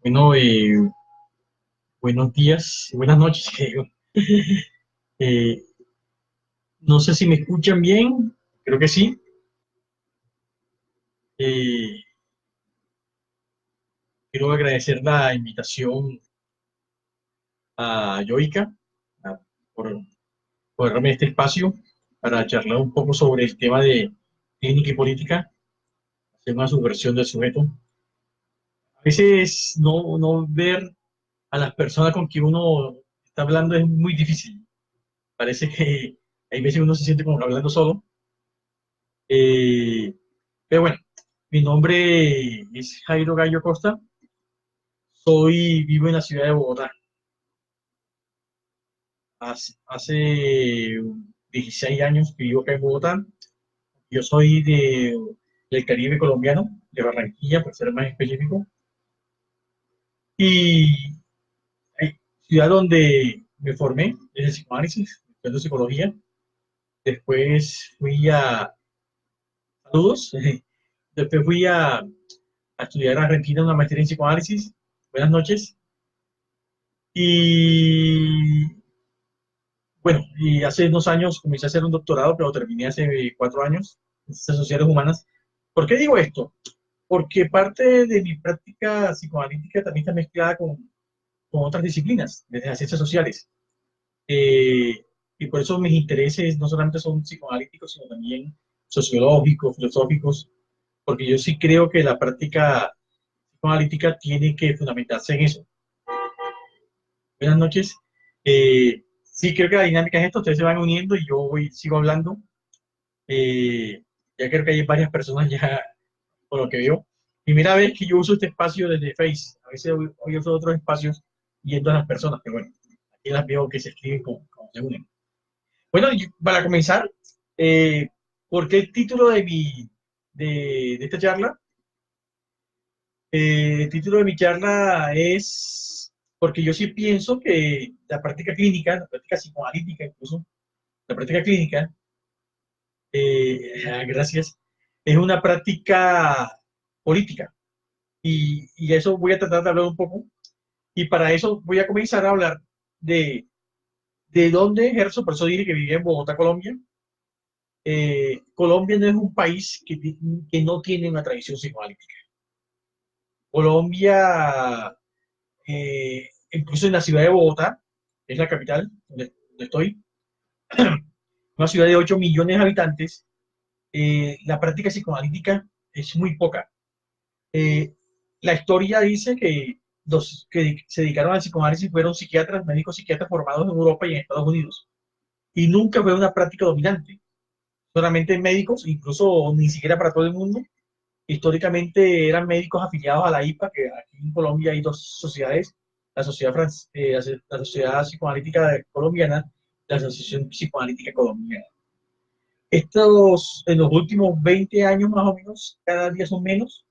Bueno, buenos días, buenas noches, creo. Eh, no sé si me escuchan bien, creo que sí. Eh, Quiero agradecer la invitación a Yoica a- por, por darme este espacio para charlar un poco sobre el tema de clínica y política, hacer una subversión del sujeto. A veces no ver a las personas con quien uno está hablando es muy difícil. Parece que hay veces uno se siente como hablando solo. Eh, pero bueno, mi nombre es Jairo Gallo Costa, vivo en la ciudad de Bogotá. Hace 16 años que vivo acá en Bogotá. Yo soy del Caribe colombiano, de Barranquilla, para ser más específico. Y ciudad donde me formé en el psicoanálisis, estudiando psicología. Después fui a, saludos, después fui a estudiar a Argentina una maestría en psicoanálisis. Buenas noches. Y bueno, y hace unos años comencé a hacer un doctorado, pero terminé hace 4 años en Ciencias Sociales Humanas. ¿Por qué digo esto? Porque parte de mi práctica psicoanalítica también está mezclada con otras disciplinas, desde las ciencias sociales. Eh, y por eso mis intereses no solamente son psicoanalíticos, sino también sociológicos, filosóficos, porque yo sí creo que la práctica psicoanalítica tiene que fundamentarse en eso. Buenas noches. Sí, creo que la dinámica es esto, ustedes se van uniendo y sigo hablando. Ya creo que hay varias personas ya, por lo que veo. Primera vez que yo uso este espacio desde Face. A veces hoy uso otros espacios yendo a las personas, pero bueno, aquí las veo que se escriben como se unen. Bueno, para comenzar, eh, ¿por qué el título de esta charla? El título de mi charla es porque yo sí pienso que la práctica clínica, la práctica psicoanalítica incluso, la práctica clínica, gracias, es una práctica política. Y eso voy a tratar de hablar un poco. Y para eso voy a comenzar a hablar de, de dónde ejerzo. Por eso dije que vivía en Bogotá, Colombia. Colombia no es un país que no tiene una tradición psicoanalítica. Colombia, incluso en la ciudad de Bogotá, es la capital donde estoy, una ciudad de 8 millones de habitantes, la práctica psicoanalítica es muy poca. Eh, la historia dice que los que se dedicaron al psicoanálisis fueron psiquiatras, médicos psiquiatras formados en Europa y en Estados Unidos. Y nunca fue una práctica dominante. Solamente médicos, incluso ni siquiera para todo el mundo. Históricamente eran médicos afiliados a la IPA, que aquí en Colombia hay dos sociedades, la Sociedad Psicoanalítica Colombiana y la Asociación Psicoanalítica Colombiana. En los últimos 20 años más o menos, cada día son menos,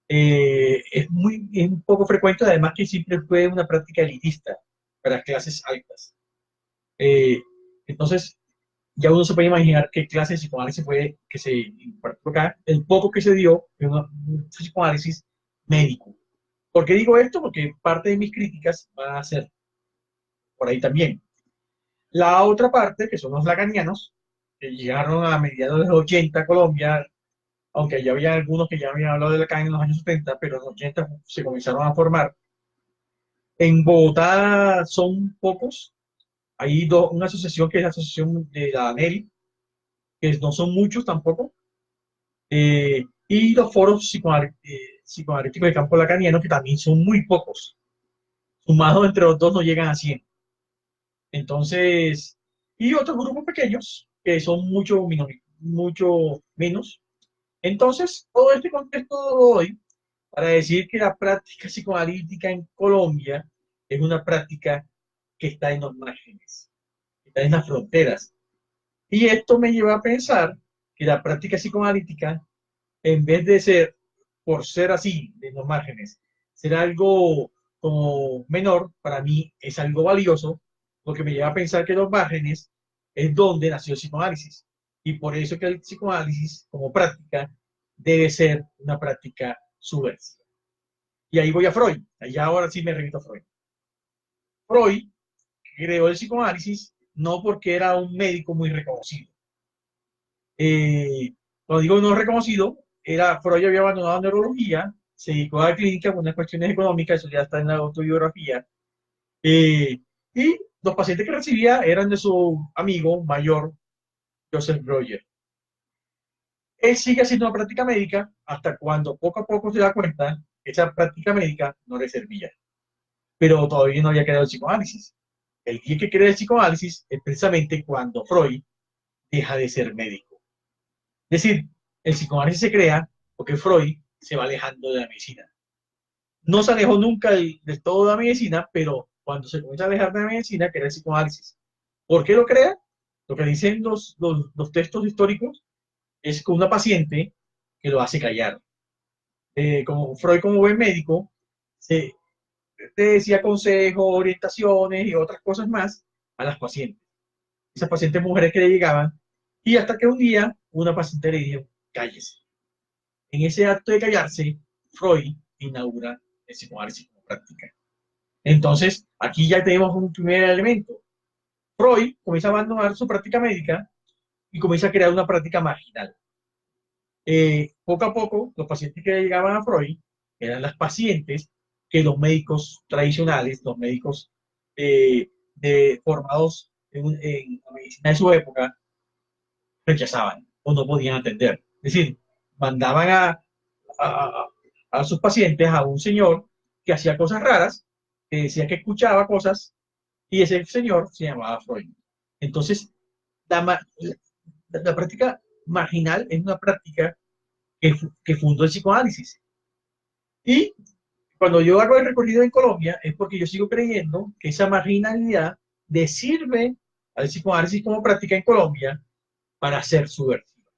es un poco frecuente, además que siempre fue una práctica elitista para clases altas. Eh, entonces, ya uno se puede imaginar qué clase de psicoanálisis fue que se impartió acá, el poco que se dio en un psicoanálisis médico. ¿Por qué digo esto? Porque parte de mis críticas van a ser por ahí también. La otra parte, que son los lacanianos, que llegaron a mediados de los 80 a Colombia, aunque ya había algunos que ya habían hablado de Lacan en los años 70, pero en los 80 se comenzaron a formar. En Bogotá son pocos. Hay una asociación que es la asociación de la ANEL, que no son muchos tampoco. Y los foros psicoanalíticos de campo lacaniano, que también son muy pocos. Sumados entre los dos no llegan a 100. Entonces, y otros grupos pequeños que son mucho menos. Entonces, todo este contexto lo doy para decir que la práctica psicoanalítica en Colombia es una práctica que está en los márgenes, que está en las fronteras. Y esto me lleva a pensar que la práctica psicoanalítica, en vez de ser, por ser así, de los márgenes, ser algo como menor, para mí es algo valioso, porque me lleva a pensar que los márgenes es donde nació el psicoanálisis. Y por eso que el psicoanálisis como práctica debe ser una práctica subversiva. Y ahí voy a Freud. Allá ahora sí me remito a Freud. Freud creó el psicoanálisis no porque era un médico muy reconocido. Eh, Cuando digo no reconocido, era Freud había abandonado la neurología, se dedicó a la clínica con unas cuestiones económicas, eso ya está en la autobiografía. Eh, y los pacientes que recibía eran de su amigo mayor, Joseph Breuer. Él sigue haciendo una práctica médica hasta cuando poco a poco se da cuenta que esa práctica médica no le servía. Pero todavía no había creado el psicoanálisis. El día que crea el psicoanálisis es precisamente cuando Freud deja de ser médico. Es decir, el psicoanálisis se crea porque Freud se va alejando de la medicina. No se alejó nunca del todo de la medicina, pero cuando se comienza a alejar de la medicina, crea el psicoanálisis. ¿Por qué lo crea? Lo que dicen los textos históricos es con una paciente que lo hace callar. Como Freud, como buen médico, se te decía consejos, orientaciones y otras cosas más a las pacientes. Esas pacientes mujeres que le llegaban, y hasta que un día una paciente le dijo, cállese. En ese acto de callarse, Freud inaugura el psicoanálisis como práctica. Entonces, aquí ya tenemos un primer elemento. Freud comienza a abandonar su práctica médica y comienza a crear una práctica marginal. Poco a poco, los pacientes que llegaban a Freud eran las pacientes que los médicos tradicionales, los médicos formados en la medicina de su época, rechazaban o no podían atender. Es decir, mandaban a, a sus pacientes a un señor que hacía cosas raras, que decía que escuchaba cosas, y ese señor se llamaba Freud. Entonces, la práctica marginal es una práctica que fundó el psicoanálisis. Y cuando yo hago el recorrido en Colombia es porque yo sigo creyendo que esa marginalidad le sirve al psicoanálisis como práctica en Colombia para ser subversiva.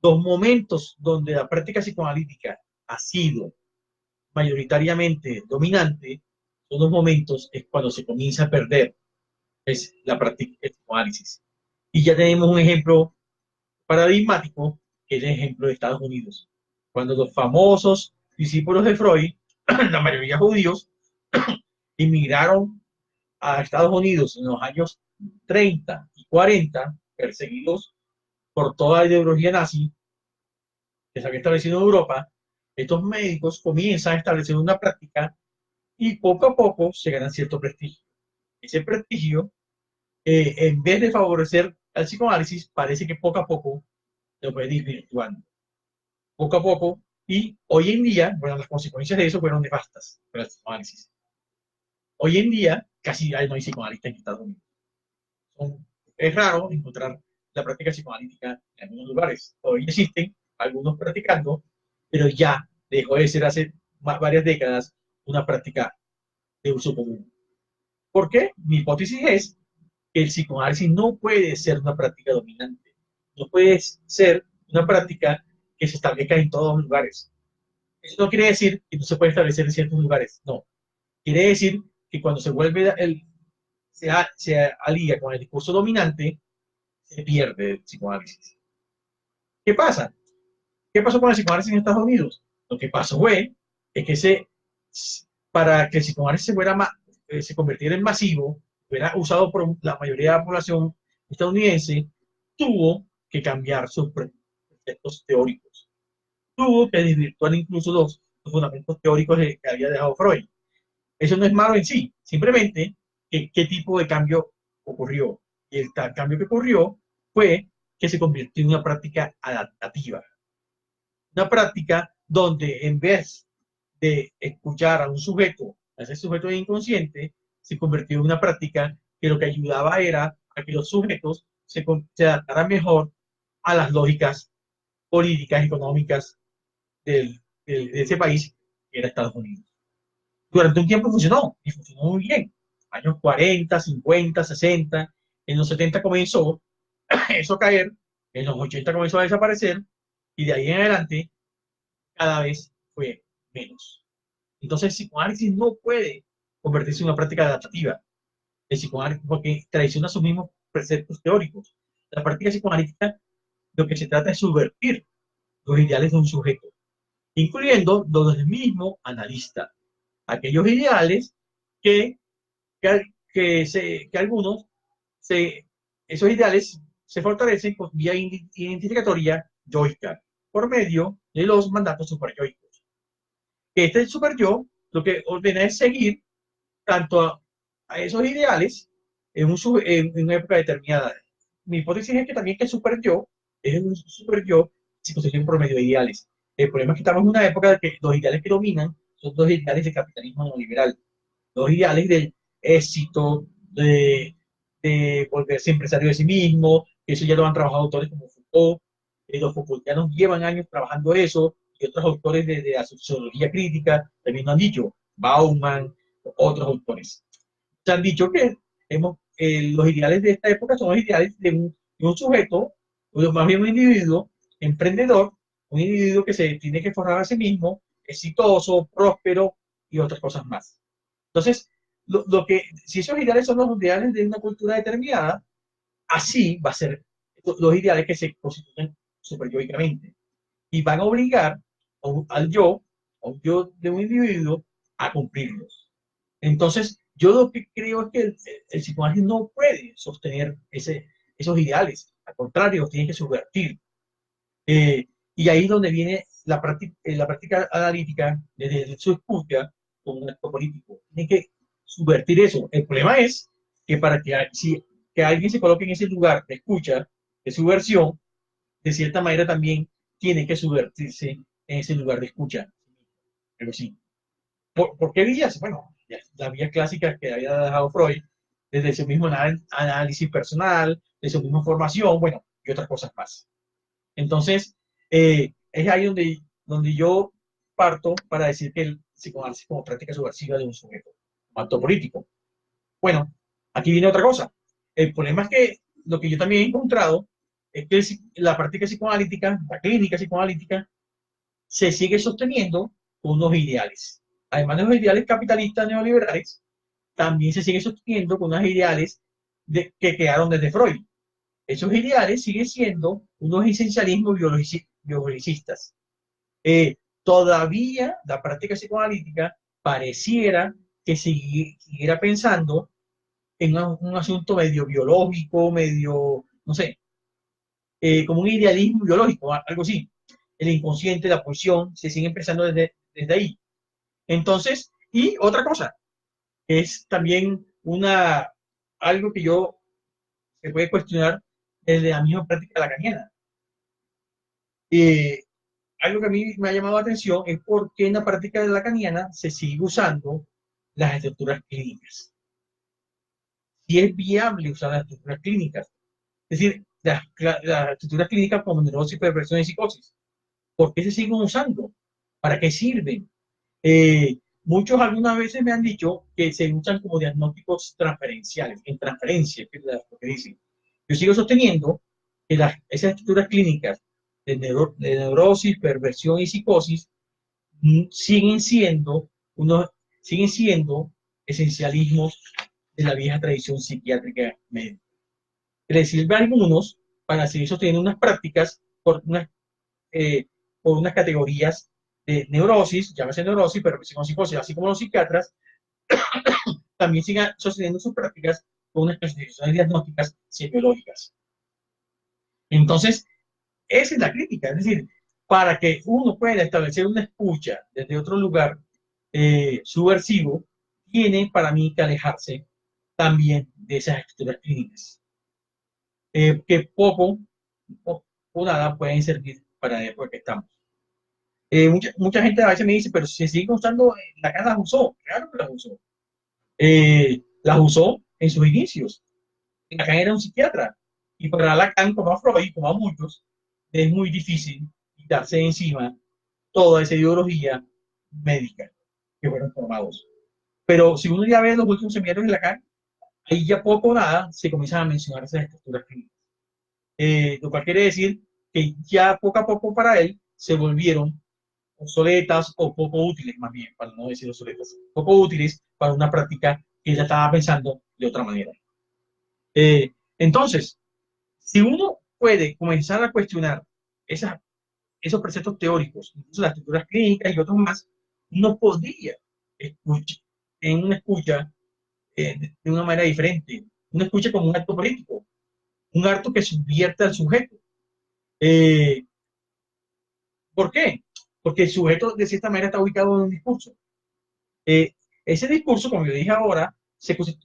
Los momentos donde la práctica psicoanalítica ha sido mayoritariamente dominante son los momentos es cuando se comienza a perder es la práctica del psicoanálisis. Y ya tenemos un ejemplo paradigmático, que es el ejemplo de Estados Unidos. Cuando los famosos discípulos de Freud, la mayoría judíos, inmigraron a Estados Unidos en los años 30 y 40, perseguidos por toda la ideología nazi que se había establecido en Europa, estos médicos comienzan a establecer una práctica y poco a poco se ganan cierto prestigio. Ese prestigio, en vez de favorecer al psicoanálisis, parece que poco a poco lo puede desvirtuando. Poco a poco, y hoy en día, bueno, las consecuencias de eso fueron nefastas para el psicoanálisis. Hoy en día, casi no hay psicoanalistas en Estados Unidos. Es raro encontrar la práctica psicoanalítica en algunos lugares. Hoy existen algunos practicando, pero ya dejó de ser hace varias décadas una práctica de uso común. ¿Por qué? Mi hipótesis es que el psicoanálisis no puede ser una práctica dominante, no puede ser una práctica que se establezca en todos los lugares. Eso no quiere decir que no se puede establecer en ciertos lugares, no. Quiere decir que cuando se vuelve se alía con el discurso dominante, se pierde el psicoanálisis. ¿Qué pasa? ¿Qué pasó con el psicoanálisis en Estados Unidos? Lo que pasó fue es que para que el psicoanálisis se convirtiera en masivo, fuera usado por la mayoría de la población estadounidense, tuvo que cambiar sus preceptos teóricos. Tuvo que desvirtuar incluso los fundamentos teóricos que había dejado Freud. Eso no es malo en sí, simplemente qué tipo de cambio ocurrió. Y el cambio que ocurrió fue que se convirtió en una práctica adaptativa. Una práctica donde en vez de escuchar a un sujeto, a ese sujeto inconsciente, se convirtió en una práctica que lo que ayudaba era a que los sujetos se adaptaran mejor a las lógicas políticas, económicas de ese país, que era Estados Unidos. Durante un tiempo funcionó, y funcionó muy bien. Años 40, 50, 60, en los 70 comenzó eso a caer, en los 80 comenzó a desaparecer, y de ahí en adelante cada vez fue menos. Entonces, el psicoanálisis no puede convertirse en una práctica adaptativa. El psicoanálisis, porque traiciona sus mismos preceptos teóricos. La práctica psicoanalítica lo que se trata es subvertir los ideales de un sujeto. incluyendo los del mismo analista. Aquellos ideales que, que algunos, se, esos ideales se fortalecen por vía identificatoria yoica, por medio de los mandatos superyoicos. Este super yo lo que ordena es seguir tanto a esos ideales en una época determinada. Mi hipótesis es que también que el super yo es un super yo si constituye por medio de ideales. El problema es que estamos en una época de que los ideales que dominan son dos ideales del capitalismo neoliberal, dos ideales del éxito, de volverse empresario de sí mismo, que eso ya lo han trabajado autores como Foucault, los Foucaultianos llevan años trabajando eso, y otros autores de la sociología crítica también lo han dicho, Bauman, otros autores. Se han dicho que los ideales de esta época son los ideales de un sujeto, o más bien un individuo emprendedor, un individuo que se tiene que forjar a sí mismo, exitoso, próspero y otras cosas más. Entonces, si esos ideales son los ideales de una cultura determinada, así va a ser los ideales que se constituyen superyoicamente y van a obligar a un yo de un individuo, a cumplirlos. Entonces, yo lo que creo es que el psicoanálisis no puede sostener esos ideales, al contrario, los tiene que subvertir. Y ahí es donde viene la práctica analítica desde su escucha como un acto político. Tiene que subvertir eso. El problema es que para que alguien se coloque en ese lugar de escucha, de subversión, de cierta manera también tiene que subvertirse en ese lugar de escucha. Pero sí. ¿Por qué vías? Bueno, las vías clásicas que había dejado Freud, desde su mismo análisis personal, de su misma formación, bueno, y otras cosas más. Entonces, es ahí donde yo parto para decir que el psicoanálisis como práctica subversiva de un sujeto, un acto político. Bueno, aquí viene otra cosa. El problema es que lo que yo también he encontrado es que la práctica psicoanalítica, la clínica psicoanalítica, se sigue sosteniendo con unos ideales. Además de los ideales capitalistas neoliberales, también se sigue sosteniendo con unos ideales que quedaron desde Freud. Esos ideales siguen siendo unos esencialismos biologicistas. Todavía la práctica psicoanalítica pareciera que siguiera pensando en un asunto medio biológico, medio, no sé, como un idealismo biológico, algo así. El inconsciente, la pulsión, se sigue empezando desde ahí. Entonces, y otra cosa, que es también algo que se puede cuestionar desde la misma práctica lacaniana. Eh, Algo que a mí me ha llamado la atención es por qué en la práctica de lacaniana se sigue usando las estructuras clínicas. Si es viable usar las estructuras clínicas. Es decir, las estructuras clínicas como neurosis, perversión y psicosis. ¿Por qué se siguen usando? ¿Para qué sirven? Muchos algunas veces me han dicho que se usan como diagnósticos transferenciales, en transferencia, que es lo que dicen. Yo sigo sosteniendo que esas estructuras clínicas de neurosis, perversión y psicosis siguen siguen siendo esencialismos de la vieja tradición psiquiátrica médica. Que les sirve a algunos para seguir sosteniendo unas prácticas eh, por unas categorías de neurosis, llámese neurosis, perversión, psicosis, así como los psiquiatras, también sigan sosteniendo sus prácticas con unas clasificaciones diagnósticas psicológicas. Entonces, esa es la crítica, es decir, para que uno pueda establecer una escucha desde otro lugar subversivo, tiene para mí que alejarse también de esas estructuras clínicas, que poco o nada pueden servir para la época que estamos. Mucha gente a veces me dice, pero si se sigue usando, Lacan las usó, claro que las usó. Las usó en sus inicios. Lacan era un psiquiatra, y para Lacan, como a Freud, como a muchos, es muy difícil quitarse de encima toda esa ideología médica que fueron formados. Pero si uno ya ve los últimos seminarios de Lacan, ahí ya poco o nada se comienzan a mencionar esas estructuras clínicas. Lo cual quiere decir que ya poco a poco para él se volvieron obsoletas o poco útiles, más bien, para no decir obsoletas, poco útiles para una práctica que ella estaba pensando de otra manera. Entonces, si uno puede comenzar a cuestionar esas, esos preceptos teóricos, incluso las estructuras clínicas y otros más, no podría escuchar en una escucha de una manera diferente. Una escucha como un acto político, un acto que subvierte al sujeto. Eh, ¿Por qué? Porque el sujeto de cierta manera está ubicado en un discurso. Eh, Ese discurso, como yo dije ahora,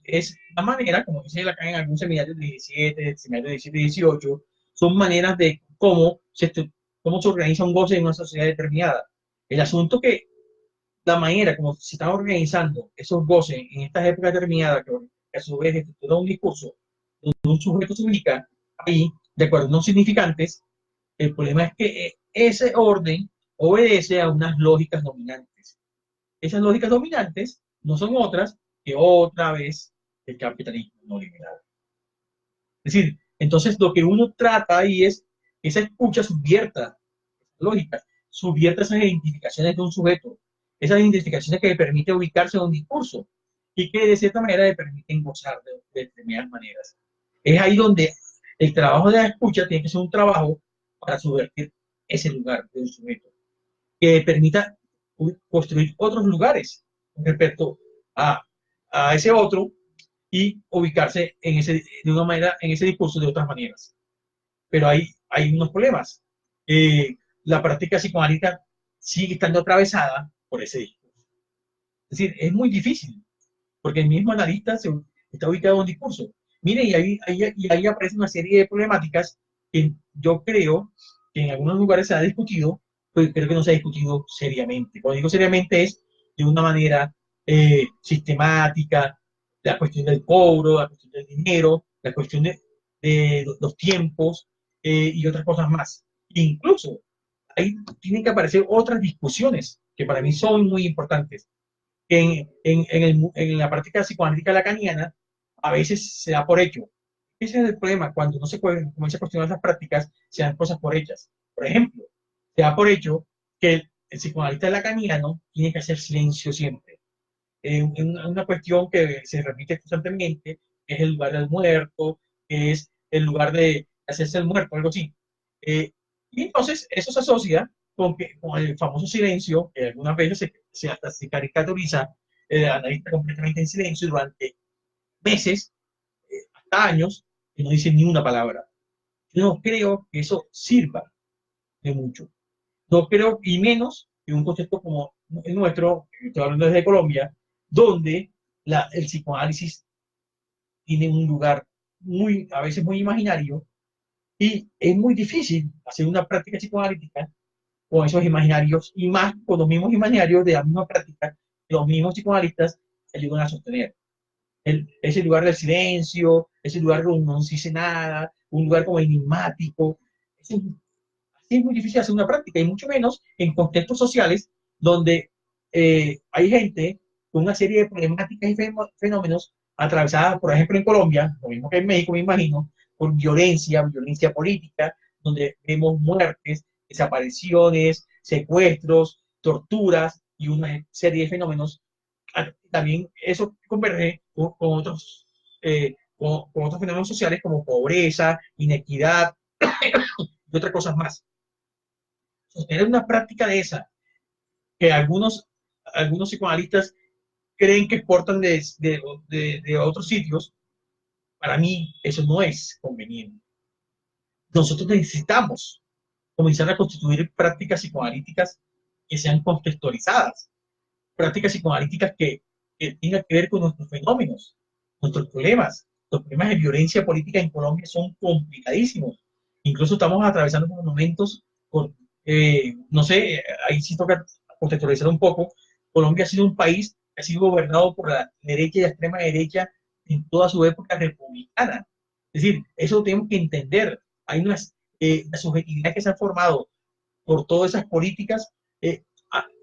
es la manera, como dice acá en algunos seminarios de 17, seminarios de 17 y 18, son maneras de cómo se organiza un goce en una sociedad determinada. El asunto que la manera como se están organizando esos goces en estas épocas determinadas, que a su vez estructura un discurso, donde un sujeto se ubica ahí, de acuerdo a unos significantes, el problema es que ese orden obedece a unas lógicas dominantes. Esas lógicas dominantes no son otras que otra vez el capitalismo no liberal. Es decir, entonces lo que uno trata ahí es que esa escucha subvierta lógicas, subvierta esas identificaciones de un sujeto, esas identificaciones que le permiten ubicarse en un discurso y que de cierta manera le permiten gozar de determinadas maneras. Es ahí donde el trabajo de la escucha tiene que ser un trabajo para subvertir ese lugar de un sujeto, que permita construir otros lugares respecto a, a ese otro y ubicarse en de una manera, en ese discurso de otras maneras. Pero hay unos problemas. La práctica psicoanalítica sigue estando atravesada por ese discurso. Es decir, es muy difícil, porque el mismo analista está ubicado en un discurso. Mire, y ahí aparece una serie de problemáticas que yo creo que en algunos lugares se ha discutido, pero creo que no se ha discutido seriamente. Cuando digo seriamente es de una manera sistemática, la cuestión del cobro, la cuestión del dinero, la cuestión de los tiempos y otras cosas más. Incluso ahí tienen que aparecer otras discusiones que para mí son muy importantes en la práctica psicoanalítica lacaniana a veces se da por hecho. Ese es el problema, cuando no se comienza a cuestionar las prácticas, se dan cosas por hechas. Por ejemplo, se da por hecho que el psicoanalista lacaniano tiene que hacer silencio siempre. Una cuestión que se repite constantemente, que es el lugar del muerto, que es el lugar de hacerse el muerto, algo así. Eh, y entonces eso se asocia con el famoso silencio, que algunas veces hasta se caricaturiza el analista completamente en silencio durante meses, hasta años, y no dice ni una palabra. Yo no creo que eso sirva de mucho. No creo, y menos en un contexto como el nuestro, estoy hablando desde Colombia, donde el psicoanálisis tiene un lugar a veces muy imaginario, y es muy difícil hacer una práctica psicoanalítica con esos imaginarios y más con los mismos imaginarios de la misma práctica que los mismos psicoanalistas ayudan a sostener. Ese lugar del silencio, ese lugar donde no se dice nada, un lugar como enigmático. Así es muy difícil hacer una práctica y mucho menos en contextos sociales donde hay gente con una serie de problemáticas y fenómenos atravesadas, por ejemplo, en Colombia, lo mismo que en México, me imagino, por violencia política, donde vemos muertes, desapariciones, secuestros, torturas y una serie de fenómenos. También eso converge con otros fenómenos sociales como pobreza, inequidad y otras cosas más. Sostener una práctica de esa, que algunos psicoanalistas creen que exportan de otros sitios, para mí eso no es conveniente. Nosotros necesitamos comenzar a constituir prácticas psicoanalíticas que sean contextualizadas, prácticas psicoanalíticas que tengan que ver con nuestros fenómenos, nuestros problemas. Los problemas de violencia política en Colombia son complicadísimos. Incluso estamos atravesando por momentos, no sé, ahí sí toca contextualizar un poco. Colombia ha sido un país que ha sido gobernado por la derecha y la extrema derecha en toda su época republicana. Es decir, eso lo tenemos que entender. Hay unas subjetividades que se han formado por todas esas políticas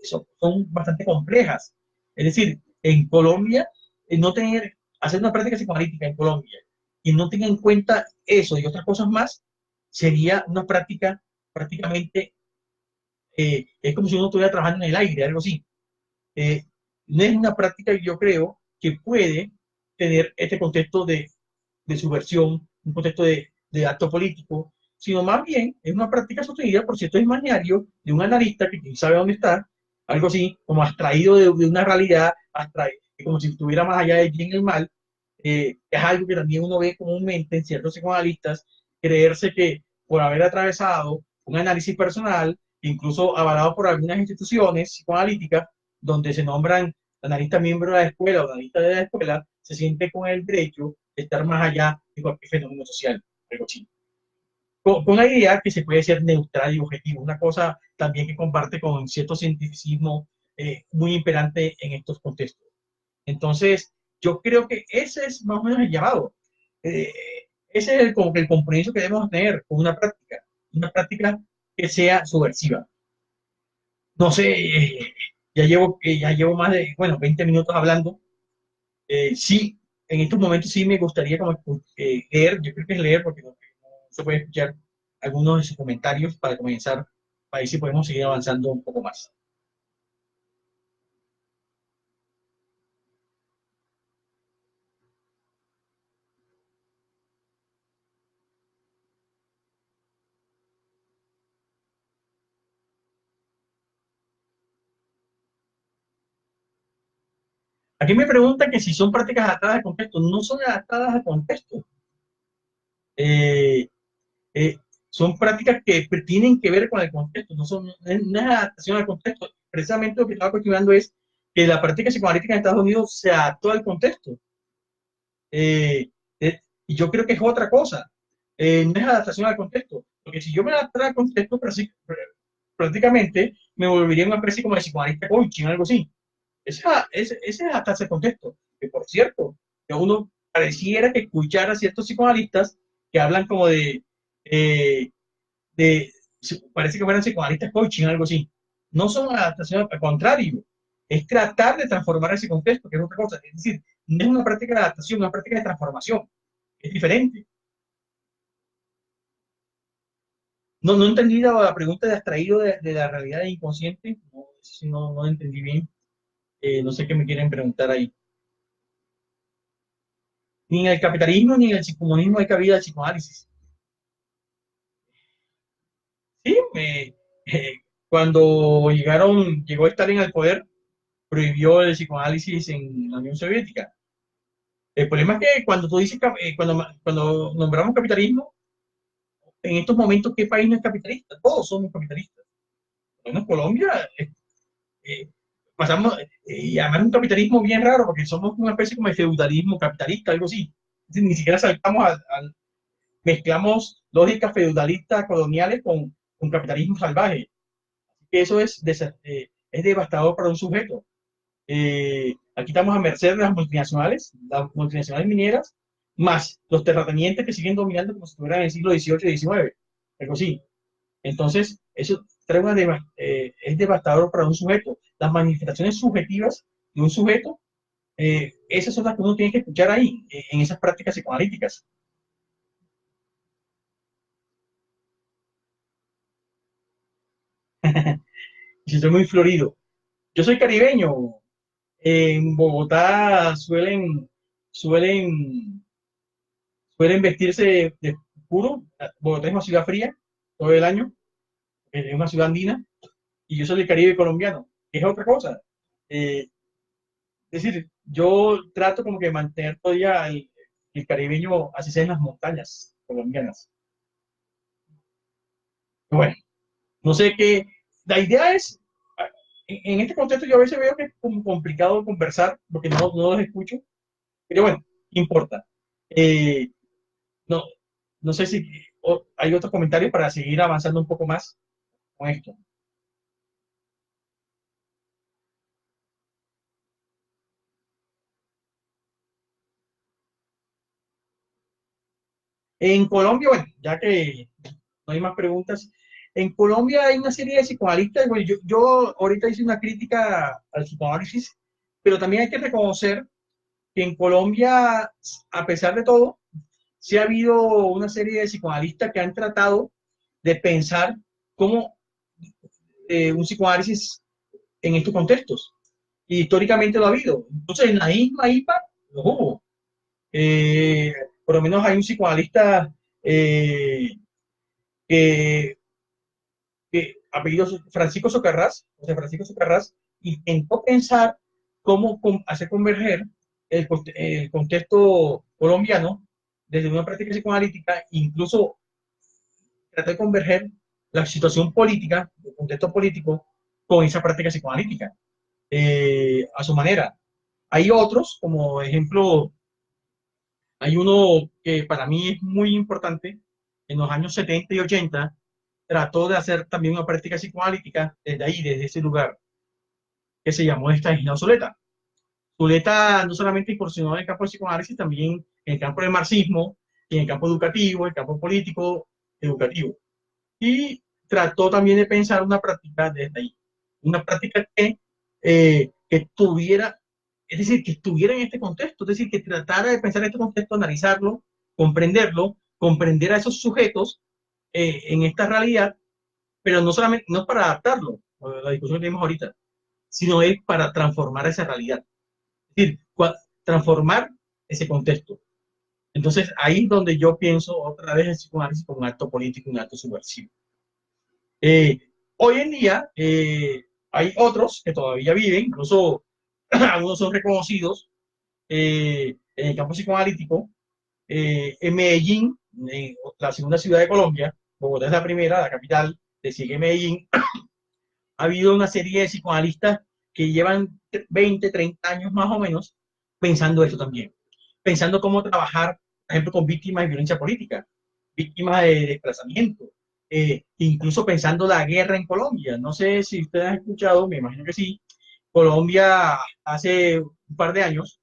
son bastante complejas. Es decir, en Colombia, no hacer una práctica psicoanalítica en Colombia y no tener en cuenta eso y otras cosas más, sería una práctica prácticamente, es como si uno estuviera trabajando en el aire, algo así. Eh, no es una práctica que yo creo que puede tener este contexto de subversión, un contexto de acto político, sino más bien es una práctica sostenida por ciertos imaginarios de un analista que quién sabe dónde está, algo así, como abstraído de una realidad, abstraído, como si estuviera más allá del bien y el mal, es algo que también uno ve comúnmente en ciertos psicoanalistas, creerse que por haber atravesado un análisis personal, incluso avalado por algunas instituciones psicoanalíticas, donde se nombran analistas miembros de la escuela o analistas de la escuela, se siente con el derecho de estar más allá de cualquier fenómeno social, algo así. Con la idea que se puede ser neutral y objetivo, una cosa también que comparte con cierto cientificismo muy imperante en estos contextos. Entonces, yo creo que ese es más o menos el llamado. Eh, ese es como que el compromiso que debemos tener con una práctica que sea subversiva. No sé, ya llevo más de, bueno, 20 minutos hablando. Sí, en estos momentos sí me gustaría como, leer, yo creo que es leer porque no se puede escuchar algunos de sus comentarios para comenzar, para ver si podemos seguir avanzando un poco más. Aquí me preguntan que si son prácticas adaptadas al contexto. No son adaptadas al contexto. Eh, eh, Son prácticas que tienen que ver con el contexto, no son una adaptación al contexto. Precisamente lo que estaba cuestionando es que la práctica psicoanalítica en Estados Unidos se adaptó al contexto. Eh, y yo creo que es otra cosa. No es adaptación al contexto. Porque si yo me adaptara al contexto, prácticamente me volvería una especie como de psicoanalista coaching, algo así. Ese es adaptarse al contexto. Que por cierto, que uno pareciera que escuchara a ciertos psicoanalistas que hablan como eh, de, parece que fueran psicoanalistas coaching, algo así. No son adaptaciones, al contrario, es tratar de transformar ese contexto, que es otra cosa. Es decir, no es una práctica de adaptación, es una práctica de transformación. Es diferente. No entendí la pregunta de abstraído de la realidad inconsciente. No, si no entendí bien. No sé qué me quieren preguntar ahí. Ni en el capitalismo ni en el psicomonismo hay cabida al psicoanálisis. Sí, cuando llegó Stalin al poder, prohibió el psicoanálisis en la Unión Soviética. El problema es que cuando tú dices, cuando nombramos capitalismo, en estos momentos, ¿qué país no es capitalista? Todos somos capitalistas. Bueno, Colombia, eh, pasamos, y además es un capitalismo bien raro, porque somos una especie como de feudalismo capitalista, algo así. Es decir, ni siquiera saltamos mezclamos lógicas feudalistas coloniales con capitalismo salvaje. Eso es devastador para un sujeto. Aquí estamos a merced de las multinacionales mineras, más los terratenientes que siguen dominando como si estuvieran en el siglo XVIII y XIX, algo así. Entonces, eso es devastador para un sujeto. Las manifestaciones subjetivas de un sujeto, esas son las que uno tiene que escuchar ahí, en esas prácticas psicoanalíticas. Y si soy muy florido. Yo soy caribeño. En Bogotá suelen, suelen vestirse de puro. Bogotá es una ciudad fría todo el año, es una ciudad andina, y yo soy del Caribe colombiano, es otra cosa. Eh, es decir, yo trato como que mantener todavía el caribeño, así sea en las montañas colombianas. Bueno, no sé qué, la idea es, en este contexto yo a veces veo que es como complicado conversar, porque no los escucho, pero bueno, importa. Eh, no, no sé si hay otros comentarios para seguir avanzando un poco más con esto. En Colombia, bueno, ya que no hay más preguntas, en Colombia hay una serie de psicoanalistas. Bueno, yo ahorita hice una crítica al psicoanálisis, pero también hay que reconocer que en Colombia, a pesar de todo, sí ha habido una serie de psicoanalistas que han tratado de pensar cómo un psicoanálisis en estos contextos. Y históricamente lo ha habido. Entonces, en la misma IPA lo hubo. Eh, por lo menos hay un psicoanalista, eh, que, que apellido Francisco Socarrás, José Francisco Socarrás, intentó pensar cómo hacer converger el contexto colombiano desde una práctica psicoanalítica, incluso tratar de converger la situación política, el contexto político, con esa práctica psicoanalítica, a su manera. Hay otros, como ejemplo, hay uno que para mí es muy importante, en los años 70 y 80, trató de hacer también una práctica psicoanalítica desde ahí, desde ese lugar, que se llamó Estanislao Zuleta. Zuleta no solamente incursionó en el campo del psicoanálisis, también en el campo del marxismo, y en el campo educativo, en el campo político, educativo. Y trató también de pensar una práctica desde ahí, una práctica que tuviera, es decir, que estuviera en este contexto, es decir, que tratara de pensar en este contexto, analizarlo, comprenderlo, comprender a esos sujetos en esta realidad, pero no solamente, no para adaptarlo, a la discusión que tenemos ahorita, sino es para transformar esa realidad, es decir, transformar ese contexto. Entonces, ahí es donde yo pienso otra vez el psicoanálisis como un acto político, un acto subversivo. Eh, Hoy en día hay otros que todavía viven, incluso algunos son reconocidos en el campo psicoanalítico. En Medellín, la segunda ciudad de Colombia, Bogotá es la primera, la capital, le sigue Medellín, ha habido una serie de psicoanalistas que llevan 20, 30 años más o menos pensando esto también, pensando cómo trabajar, por ejemplo, con víctimas de violencia política, víctimas de desplazamiento, incluso pensando la guerra en Colombia. No sé si ustedes han escuchado, me imagino que sí, Colombia hace un par de años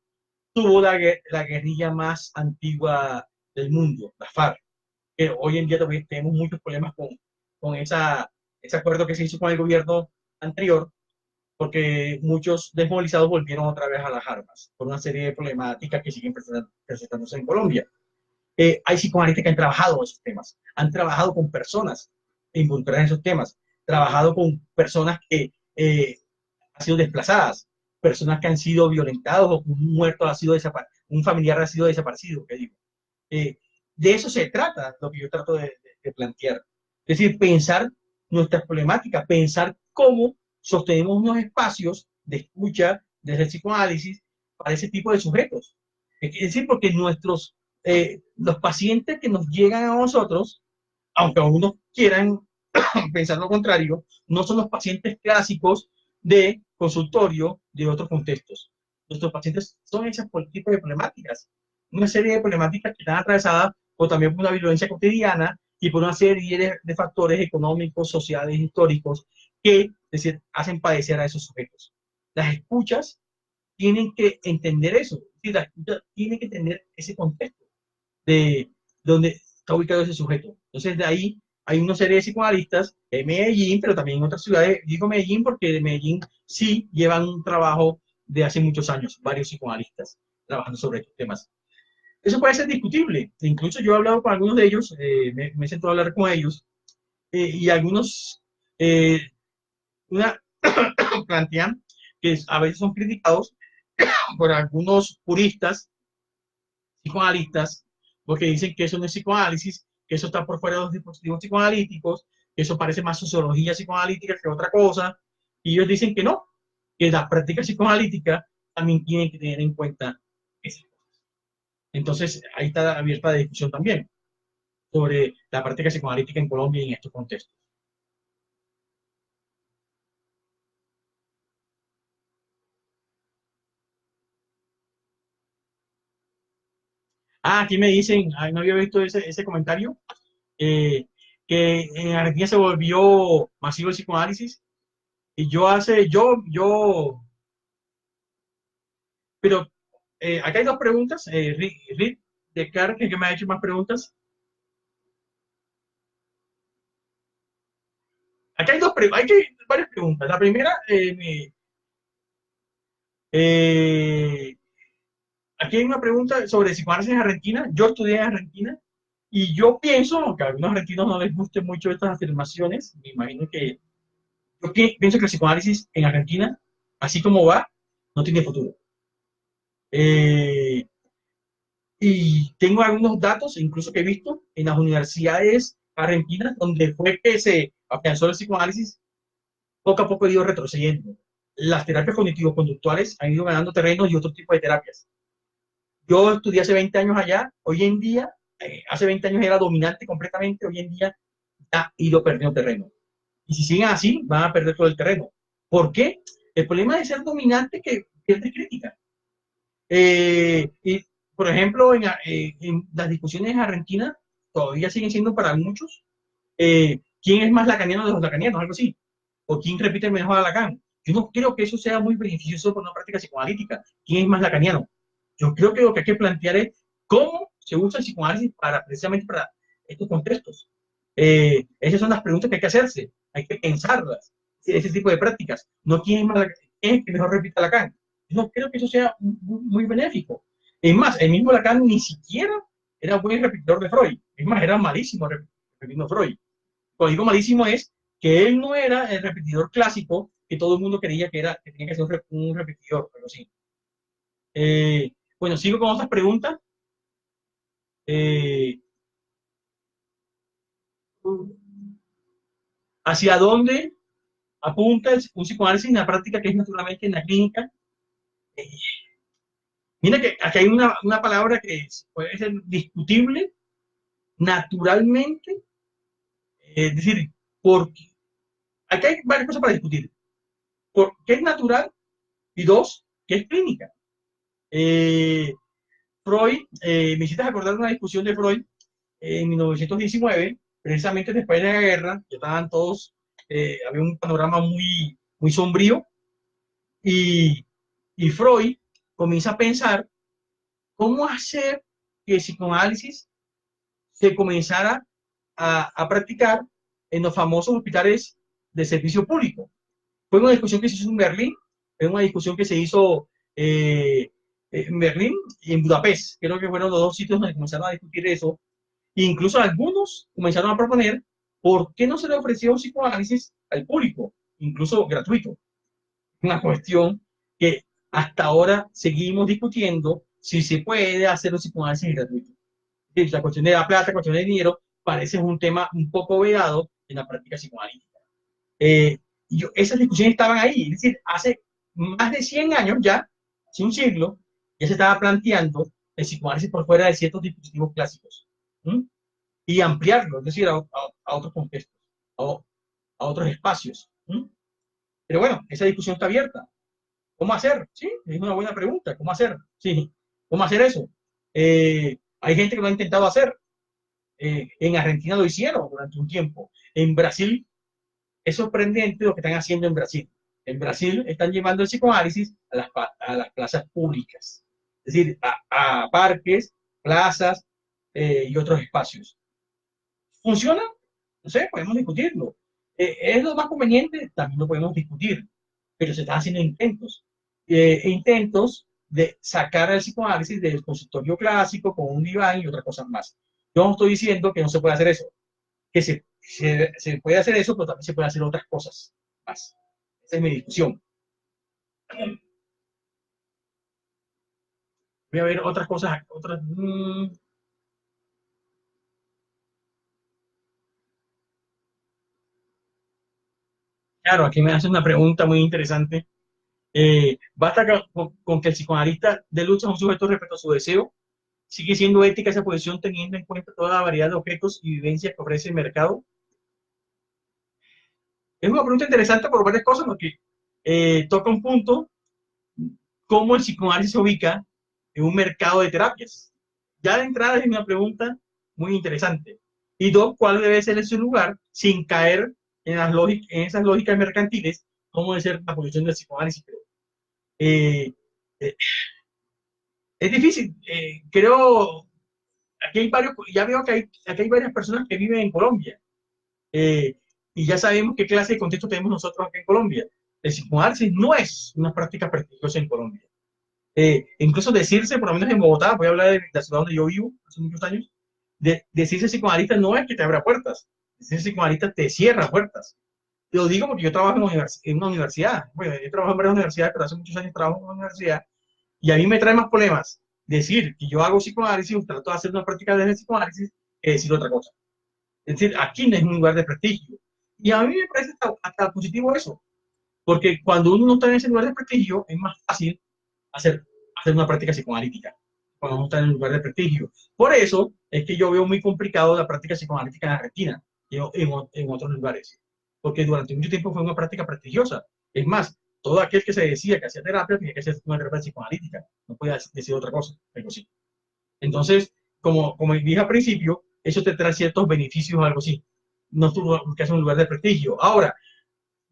tuvo la guerrilla más antigua del mundo, la FARC, que hoy en día también tenemos muchos problemas con ese acuerdo que se hizo con el gobierno anterior, porque muchos desmovilizados volvieron otra vez a las armas por una serie de problemáticas que siguen presentándose en Colombia. Hay psicoanalistas que han trabajado esos temas, han trabajado con personas involucradas en esos temas, trabajado con personas que han sido desplazadas, personas que han sido violentados o un muerto ha sido desaparecido, un familiar ha sido desaparecido, que digo. Eh, de eso se trata lo que yo trato de plantear. Es decir, pensar nuestras problemáticas, pensar cómo sostenemos unos espacios de escucha desde el psicoanálisis para ese tipo de sujetos. Es decir, porque los pacientes que nos llegan a nosotros, aunque algunos quieran pensar lo contrario, no son los pacientes clásicos de consultorio de otros contextos. Nuestros pacientes son hechas por tipo de problemáticas, una serie de problemáticas que están atravesadas por también por una violencia cotidiana y por una serie de factores económicos, sociales, históricos que, es decir, hacen padecer a esos sujetos. Las escuchas tienen que entender eso, es decir, la escucha tiene que tener ese contexto de donde está ubicado ese sujeto. Entonces, de ahí hay una serie de psicoanalistas en Medellín, pero también en otras ciudades. Digo Medellín porque de Medellín sí llevan un trabajo de hace muchos años, varios psicoanalistas trabajando sobre estos temas. Eso puede ser discutible. Incluso yo he hablado con algunos de ellos, me he sentado a hablar con ellos, y algunos eh, una, plantean que a veces son criticados por algunos puristas psicoanalistas, porque dicen que eso no es psicoanálisis, que eso está por fuera de los dispositivos psicoanalíticos, que eso parece más sociología psicoanalítica que otra cosa, y ellos dicen que no, que la práctica psicoanalítica también tiene que tener en cuenta esas cosas. Entonces, ahí está abierta la discusión también sobre la práctica psicoanalítica en Colombia y en estos contextos. Ah, aquí me dicen, ay, no había visto ese comentario, eh, que en Argentina se volvió masivo el psicoanálisis, y pero acá hay dos preguntas. Rick de Carr, que me ha hecho más preguntas. Acá hay varias preguntas. La primera, eh, aquí hay una pregunta sobre psicoanálisis en Argentina. Yo estudié en Argentina y yo pienso, aunque a algunos argentinos no les guste mucho estas afirmaciones, me imagino que yo pienso que el psicoanálisis en Argentina, así como va, no tiene futuro. Eh, y tengo algunos datos, incluso que he visto en las universidades Argentina, donde fue que se afianzó el psicoanálisis, poco a poco ha ido retrocediendo. Las terapias cognitivo-conductuales han ido ganando terrenos y otro tipo de terapias. Yo estudié hace 20 años allá, hoy en día, hace 20 años era dominante completamente, hoy en día ha ido perdiendo terreno. Y si siguen así, van a perder todo el terreno. ¿Por qué? El problema de ser dominante es que pierde crítica. Y, por ejemplo, en las discusiones en Argentina todavía siguen siendo para muchos quién es más lacaniano de los lacanianos, algo así, o quién repite mejor a Lacan. Yo no creo que eso sea muy beneficioso para una práctica psicoanalítica. ¿Quién es más lacaniano? Yo creo que lo que hay que plantear es cómo se usa el psicoanálisis para, precisamente para estos contextos. Esas son las preguntas que hay que hacerse, hay que pensarlas, ese tipo de prácticas. No quién es, más, quién es que mejor repita Lacan. Yo no creo que eso sea muy benéfico. Es más, el mismo Lacan ni siquiera era buen repetidor de Freud. Es más, era malísimo repitiendo Freud. Cuando digo malísimo es que él no era el repetidor clásico que todo el mundo creía que era, que tenía que ser un repetidor, pero sí. Bueno, sigo con otras preguntas. Eh, ¿Hacia dónde apunta un psicoanálisis en la práctica que es naturalmente en la clínica? Eh, Mira que aquí hay una palabra que puede ser discutible naturalmente, es decir, porque aquí hay varias cosas para discutir. ¿Por qué es natural? Y dos, ¿qué es clínica? Eh, Freud, me hiciste acordar una discusión de Freud en 1919, precisamente después de la guerra, que estaban todos, había un panorama muy sombrío, y, y Freud comienza a pensar cómo hacer que el psicoanálisis se comenzara a practicar en los famosos hospitales de servicio público. Fue una discusión que se hizo en Berlín, fue una discusión que se hizo en Berlín y en Budapest. Creo que fueron los dos sitios donde comenzaron a discutir eso. E incluso algunos comenzaron a proponer por qué no se le ofreció un psicoanálisis al público, incluso gratuito. Una cuestión que hasta ahora seguimos discutiendo si se puede hacer un psicoanálisis gratuito. La cuestión de la plata, la cuestión del dinero, parece un tema un poco vedado en la práctica psicoanalítica. Eh, esas discusiones estaban ahí, es decir, hace más de 100 años ya, hace un siglo, ya se estaba planteando el psicoanálisis por fuera de ciertos dispositivos clásicos. ¿Mm? Y ampliarlo, es decir, a otros contextos, a, a otros espacios. ¿Mm? Pero bueno, esa discusión está abierta. ¿Cómo hacer? Sí, es una buena pregunta. ¿Cómo hacer? Sí, ¿cómo hacer eso? Hay gente que lo ha intentado hacer. En Argentina lo hicieron durante un tiempo. En Brasil es sorprendente lo que están haciendo en Brasil. En Brasil están llevando el psicoanálisis a las plazas públicas, es decir, a parques, plazas y otros espacios. ¿Funciona? No sé, podemos discutirlo. ¿Es lo más conveniente? También lo podemos discutir, pero se están haciendo intentos. Intentos de sacar el psicoanálisis del consultorio clásico con un diván y otras cosas más. Yo no estoy diciendo que no se puede hacer eso, que se puede hacer eso, pero también se puede hacer otras cosas más. Esa es mi discusión. Voy a ver otras cosas. Claro, aquí me hacen una pregunta muy interesante. ¿Basta con que el psicoanalista dé lucha a un sujeto respecto a su deseo? ¿Sigue siendo ética esa posición teniendo en cuenta toda la variedad de objetos y vivencias que ofrece el mercado? Es una pregunta interesante por varias cosas, porque toca un punto, cómo el psicoanálisis se ubica en un mercado de terapias. Ya de entrada es una pregunta muy interesante. Y dos, ¿cuál debe ser su lugar sin caer en esas lógicas mercantiles, cómo debe ser la posición del psicoanálisis? Eh, eh, es difícil. Creo, aquí hay varios, ya veo que aquí hay varias personas que viven en Colombia. Eh, y ya sabemos qué clase de contexto tenemos nosotros aquí en Colombia. El psicoanálisis no es una práctica prestigiosa en Colombia. Incluso decirse, por lo menos en Bogotá, voy a hablar de la ciudad donde yo vivo hace muchos años, decirse psicoanalista no es que te abra puertas, decirse psicoanalista te cierra puertas. Lo digo porque yo trabajo en una universidad. Bueno, yo trabajo en varias universidades, pero hace muchos años trabajo en una universidad y a mí me trae más problemas decir que yo hago psicoanálisis, trato de hacer una práctica de psicoanálisis, que decir otra cosa. Es decir, aquí no es un lugar de prestigio. Y a mí me parece hasta positivo eso, porque cuando uno no está en ese lugar de prestigio, es más fácil hacer, hacer una práctica psicoanalítica, cuando uno está en un lugar de prestigio. Por eso es que yo veo muy complicado la práctica psicoanalítica en Argentina y en otros lugares, porque durante mucho tiempo fue una práctica prestigiosa. Es más, todo aquel que se decía que hacía terapia tenía que hacer una terapia psicoanalítica, no podía decir otra cosa, algo así. Entonces, como dije al principio, eso te trae ciertos beneficios o algo así. No tú que es un lugar de prestigio. Ahora,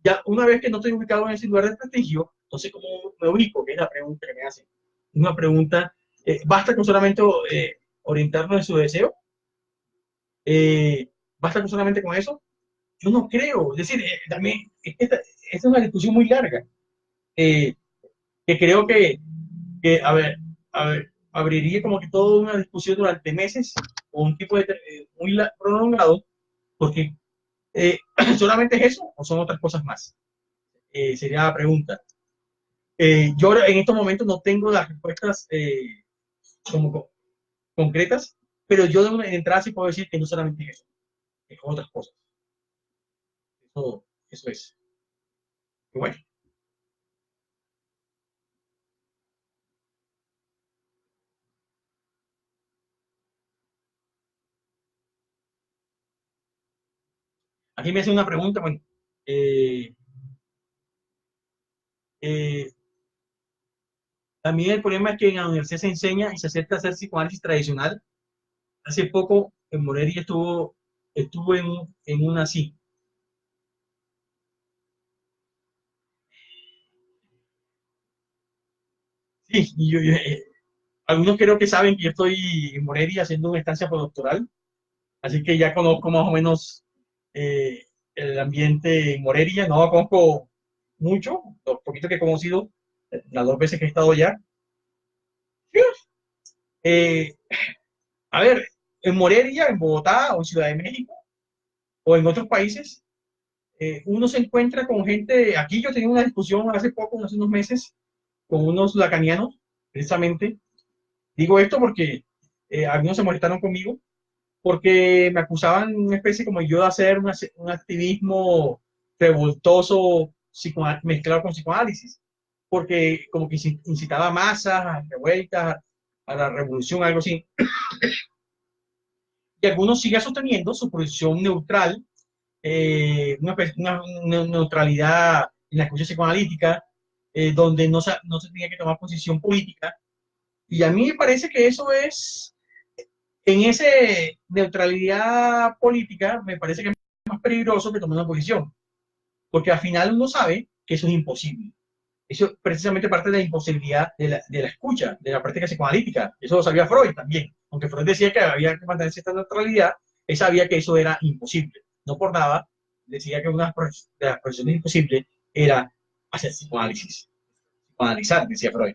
ya una vez que no estoy ubicado en ese lugar de prestigio, entonces, ¿cómo me ubico? Que es la pregunta que me hacen. Una pregunta, ¿basta con solamente orientarnos en su deseo? ¿Basta con solamente con eso? Yo no creo. Es decir, también, esta es una discusión muy larga, eh, que creo que a ver, abriría como que toda una discusión durante meses o un tipo de muy prolongado, porque solamente es eso o son otras cosas más. Sería la pregunta. Yo en estos momentos no tengo las respuestas como concretas, pero yo de entrada sí puedo decir que no solamente es eso, es otras cosas. Eso es. Y bueno, aquí me hace una pregunta, bueno, eh, eh, también el problema es que en la universidad se enseña y se acepta hacer psicoanálisis tradicional. Hace poco en Morelia estuvo en una así. Sí, algunos creo que saben que yo estoy en Morelia haciendo una estancia postdoctoral, así que ya conozco más o menos eh, el ambiente en Morelia. No lo conozco mucho, lo poquito que he conocido, las dos veces que he estado allá. Eh, a ver, en Morelia, en Bogotá o en Ciudad de México o en otros países, uno se encuentra con gente. Aquí yo tenía una discusión hace poco, hace unos meses, con unos lacanianos, precisamente. Digo esto porque algunos se molestaron conmigo, porque me acusaban una especie como yo de hacer un activismo revoltoso mezclado con psicoanálisis, porque como que incitaba a masas, a revueltas, a la revolución, algo así. Y algunos siguen sosteniendo su posición neutral, una neutralidad en la escucha psicoanalítica, donde no se tenía que tomar posición política. Y a mí me parece que eso es, en esa neutralidad política, me parece que es más peligroso que tomar una posición, porque al final uno sabe que eso es imposible. Eso es precisamente parte de la imposibilidad de la escucha, de la práctica psicoanalítica. Eso lo sabía Freud también. Aunque Freud decía que había que mantener cierta neutralidad, él sabía que eso era imposible. No por nada, decía que una de las profesiones imposibles era hacer psicoanálisis, psicoanalizar, decía Freud.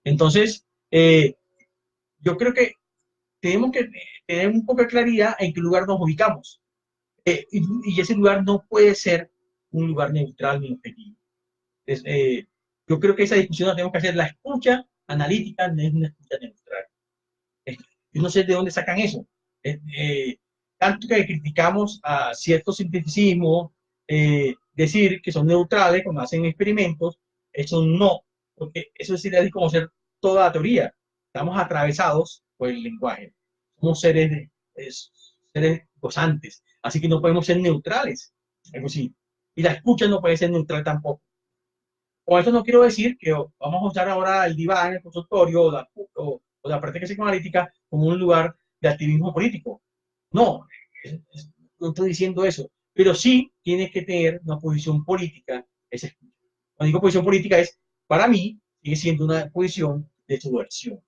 Entonces, yo creo que tenemos que tener un poco de claridad en qué lugar nos ubicamos. Y ese lugar no puede ser un lugar neutral ni objetivo. Es, yo creo que esa discusión la tenemos que hacer. La escucha analítica no es una escucha neutral. Es, yo no sé de dónde sacan eso. Tanto que criticamos a ciertos cientificismos, decir que son neutrales cuando hacen experimentos, eso no, porque eso sería desconocer toda la teoría. Estamos atravesados por el lenguaje. Somos seres gozantes, así que no podemos ser neutrales. Algo así. Y la escucha no puede ser neutral tampoco. Con esto no quiero decir que vamos a usar ahora el diván, el consultorio o la práctica psicoanalítica como un lugar de activismo político. No, no estoy diciendo eso. Pero sí tienes que tener una posición política. Cuando digo posición política es, para mí, sigue siendo una posición de subversión,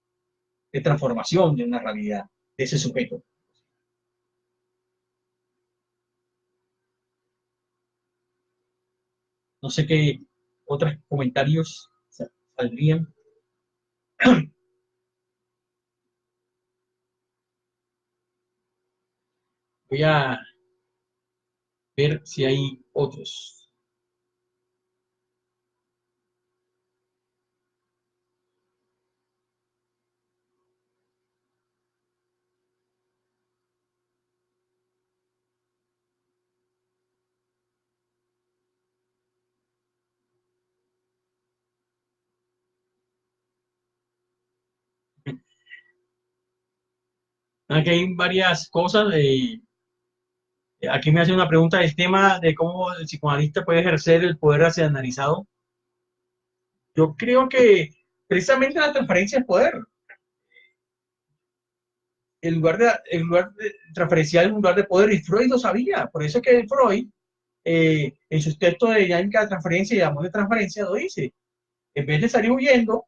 de transformación de una realidad de ese sujeto. No sé qué otros comentarios saldrían. Voy a ver si hay otros. Aquí hay varias cosas. Aquí me hace una pregunta del tema de cómo el psicoanalista puede ejercer el poder racionalizado. Yo creo que precisamente la transferencia de poder, el lugar transferencial es un lugar de poder, y Freud lo sabía. Por eso es que Freud, en sus textos de dinámica de transferencia y amor de transferencia, lo dice. En vez de salir huyendo,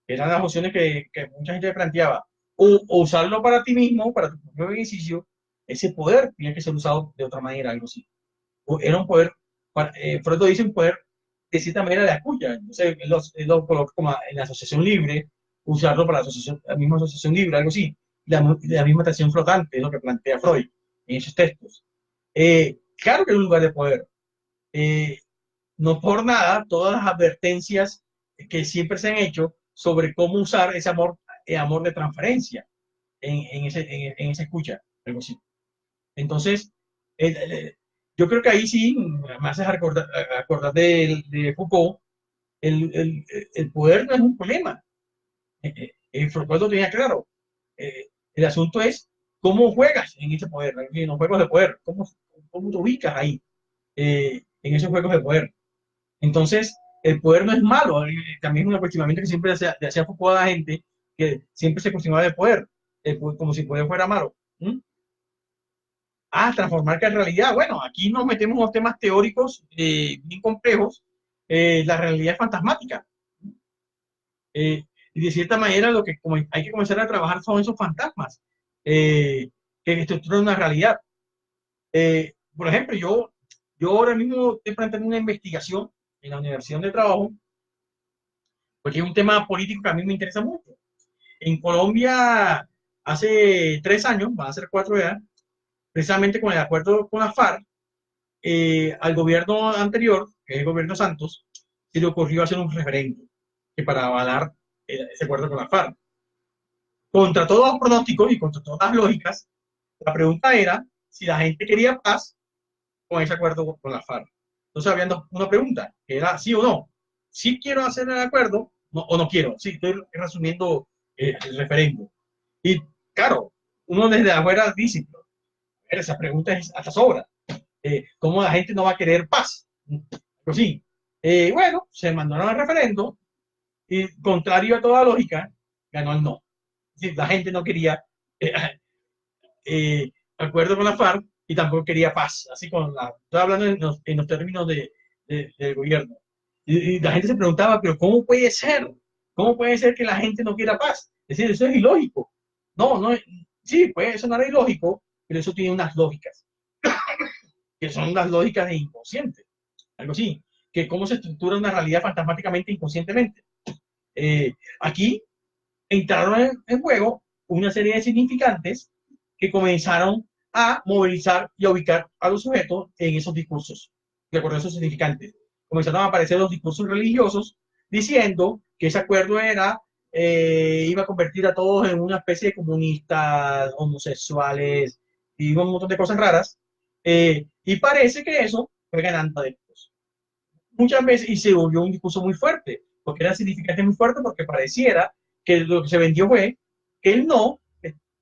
que eran las opciones que mucha gente planteaba, o usarlo para ti mismo, para tu propio beneficio, ese poder tiene que ser usado de otra manera, algo así. Era un poder, Freud lo dice, un poder de cierta manera de escucha. Entonces, él lo coloca como en la asociación libre, usarlo para la misma asociación libre, algo así. La misma atracción flotante es lo que plantea Freud en esos textos. Claro que es un lugar de poder. Eh, no por nada, todas las advertencias que siempre se han hecho sobre cómo usar ese amor, amor de transferencia en esa escucha, algo así. Entonces, el, el, yo creo que ahí sí me haces acordar de Foucault. El poder no es un problema. Foucault lo tenía claro. El asunto es cómo juegas en ese poder, en los juegos de poder, cómo te ubicas ahí, en esos juegos de poder. Entonces, el poder no es malo. También es un cuestionamiento que siempre hacía Foucault a la gente, que siempre se cuestionaba el poder, como si el poder fuera malo. ¿Mm? Transformar que en realidad. Bueno, aquí nos metemos en los temas teóricos bien complejos. La realidad es fantasmática. Y de cierta manera lo que hay que comenzar a trabajar son esos fantasmas que estructuran una realidad. Por ejemplo, yo ahora mismo estoy planteando una investigación en la universidad de trabajo, porque es un tema político que a mí me interesa mucho. En Colombia, hace 3 años, van a ser 4 ya, precisamente con el acuerdo con la FARC, al gobierno anterior, que es el gobierno Santos, se le ocurrió hacer un referendo que para avalar ese acuerdo con la FARC. Contra todos los pronósticos y contra todas las lógicas, la pregunta era si la gente quería paz con ese acuerdo con la FARC. Entonces había una pregunta, que era sí o no. Si quiero hacer el acuerdo o no quiero. Sí, estoy resumiendo el referendo. Y claro, uno desde afuera dice, esa pregunta es hasta sobra. ¿Cómo la gente no va a querer paz? Pues sí. Bueno, se mandaron al referendo y, contrario a toda lógica, ganó el no. Sí, la gente no quería eh, eh, acuerdo con la FARC y tampoco quería paz. Así estoy hablando en los términos del gobierno. Y la gente se preguntaba, pero ¿cómo puede ser? ¿Cómo puede ser que la gente no quiera paz? Es decir, eso es ilógico. No, no, sí, puede sonar ilógico, pero eso tiene unas lógicas, que son las lógicas de inconsciente, algo así, que cómo se estructura una realidad fantasmáticamente inconscientemente. Aquí entraron en juego una serie de significantes que comenzaron a movilizar y a ubicar a los sujetos en esos discursos, de acuerdo a esos significantes. Comenzaron a aparecer los discursos religiosos diciendo que ese acuerdo iba a convertir a todos en una especie de comunistas, homosexuales y un montón de cosas raras. Y parece que eso fue ganando adeptos. Muchas veces, y se volvió un discurso muy fuerte, porque era significante muy fuerte, porque pareciera que lo que se vendió fue que el no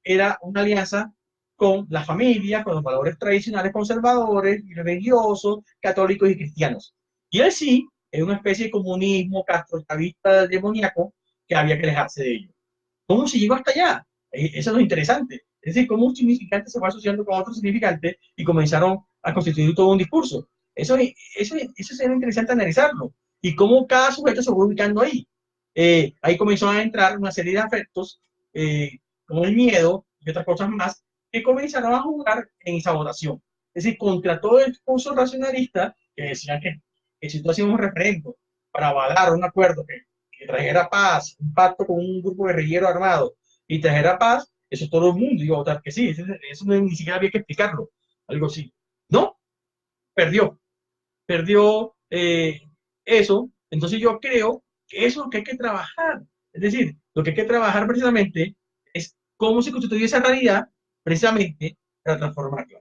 era una alianza con la familia, con los valores tradicionales conservadores y religiosos, católicos y cristianos. Y el sí es una especie de comunismo castrochavista demoníaco que había que alejarse de ello. ¿Cómo se llegó hasta allá? Eso es lo interesante. Es decir, cómo un significante se fue asociando con otro significante y comenzaron a constituir todo un discurso. Eso sería interesante analizarlo. Y cómo cada sujeto se fue ubicando ahí. Ahí comenzó a entrar una serie de afectos, como el miedo y otras cosas más, que comenzaron a jugar en esa votación. Es decir, contra todo el discurso racionalista que decían que si tú hacías un referendo para avalar un acuerdo que trajera paz, un pacto con un grupo guerrillero armado y trajera paz, eso todo el mundo iba a votar que sí. Eso ni siquiera había que explicarlo, algo así. No, perdió eso. Entonces yo creo que eso es lo que hay que trabajar. Es decir, lo que hay que trabajar precisamente es cómo se constituye esa realidad precisamente para transformarla.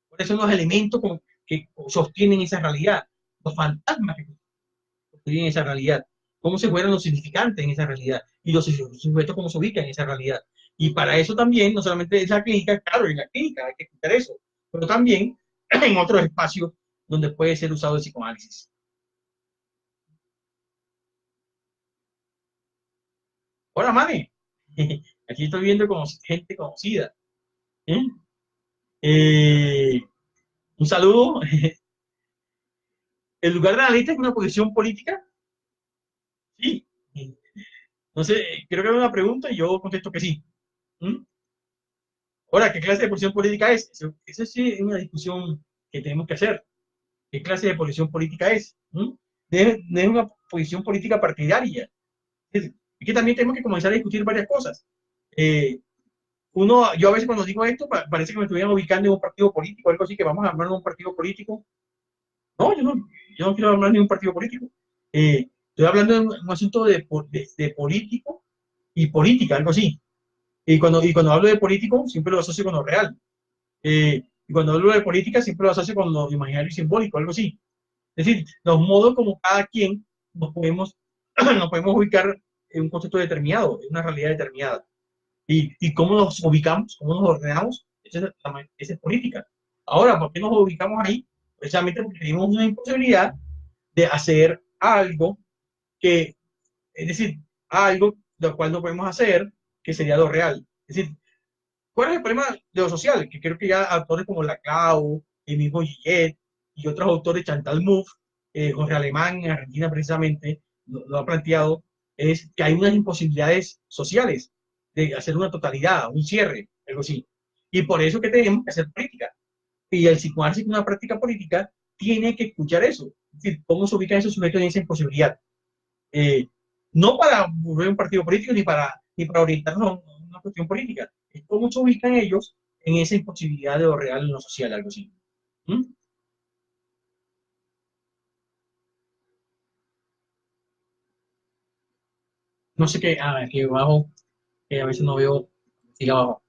Por eso los elementos que sostienen esa realidad, los fantasmas que en esa realidad, cómo se fueron los significantes en esa realidad y los sujetos cómo se ubican en esa realidad. Y para eso también, no solamente es la clínica, claro, en la clínica hay que escuchar eso, pero también en otros espacios donde puede ser usado el psicoanálisis. Hola, Mane. Aquí estoy viendo como gente conocida. ¿Eh? Eh, un saludo. ¿El lugar de analista es una posición política? Sí. Entonces, creo que es una pregunta y yo contesto que sí. ¿Mm? Ahora, ¿qué clase de posición política es? Eso sí es una discusión que tenemos que hacer. ¿Qué clase de posición política es? ¿Mm? No es una posición política partidaria. Es que también tenemos que comenzar a discutir varias cosas. Eh, yo a veces cuando digo esto, parece que me estuvieran ubicando en un partido político, algo así, que vamos a armar un partido político. No, yo no quiero hablar de un partido político. Estoy hablando de un asunto de político y política, algo así. Y cuando hablo de político, siempre lo asocio con lo real. Y cuando hablo de política, siempre lo asocio con lo imaginario y simbólico, algo así. Es decir, los modos como cada quien nos podemos, nos podemos ubicar en un concepto determinado, en una realidad determinada. Y cómo nos ubicamos, cómo nos ordenamos, esa es política. Ahora, ¿por qué nos ubicamos ahí? Precisamente porque tenemos una imposibilidad de hacer algo que, es decir, algo lo cual no podemos hacer, que sería lo real. Es decir, ¿cuál es el problema de lo social? Que creo que ya autores como Laclau, el mismo Gillet y otros autores, Chantal Mouffe, Jorge Alemán en Argentina precisamente, lo ha planteado, es que hay unas imposibilidades sociales de hacer una totalidad, un cierre, algo así. Y por eso que tenemos que hacer política. Y el psicoanálisis, una práctica política, tiene que escuchar eso. Es decir, cómo se ubican esos sujetos en esa imposibilidad. Eh, no para volver un partido político ni para orientarnos a una cuestión política. Es cómo se ubican ellos en esa imposibilidad de lo real en lo social, algo así. ¿Mm? No sé qué, aquí abajo, que a veces no veo, sigue abajo.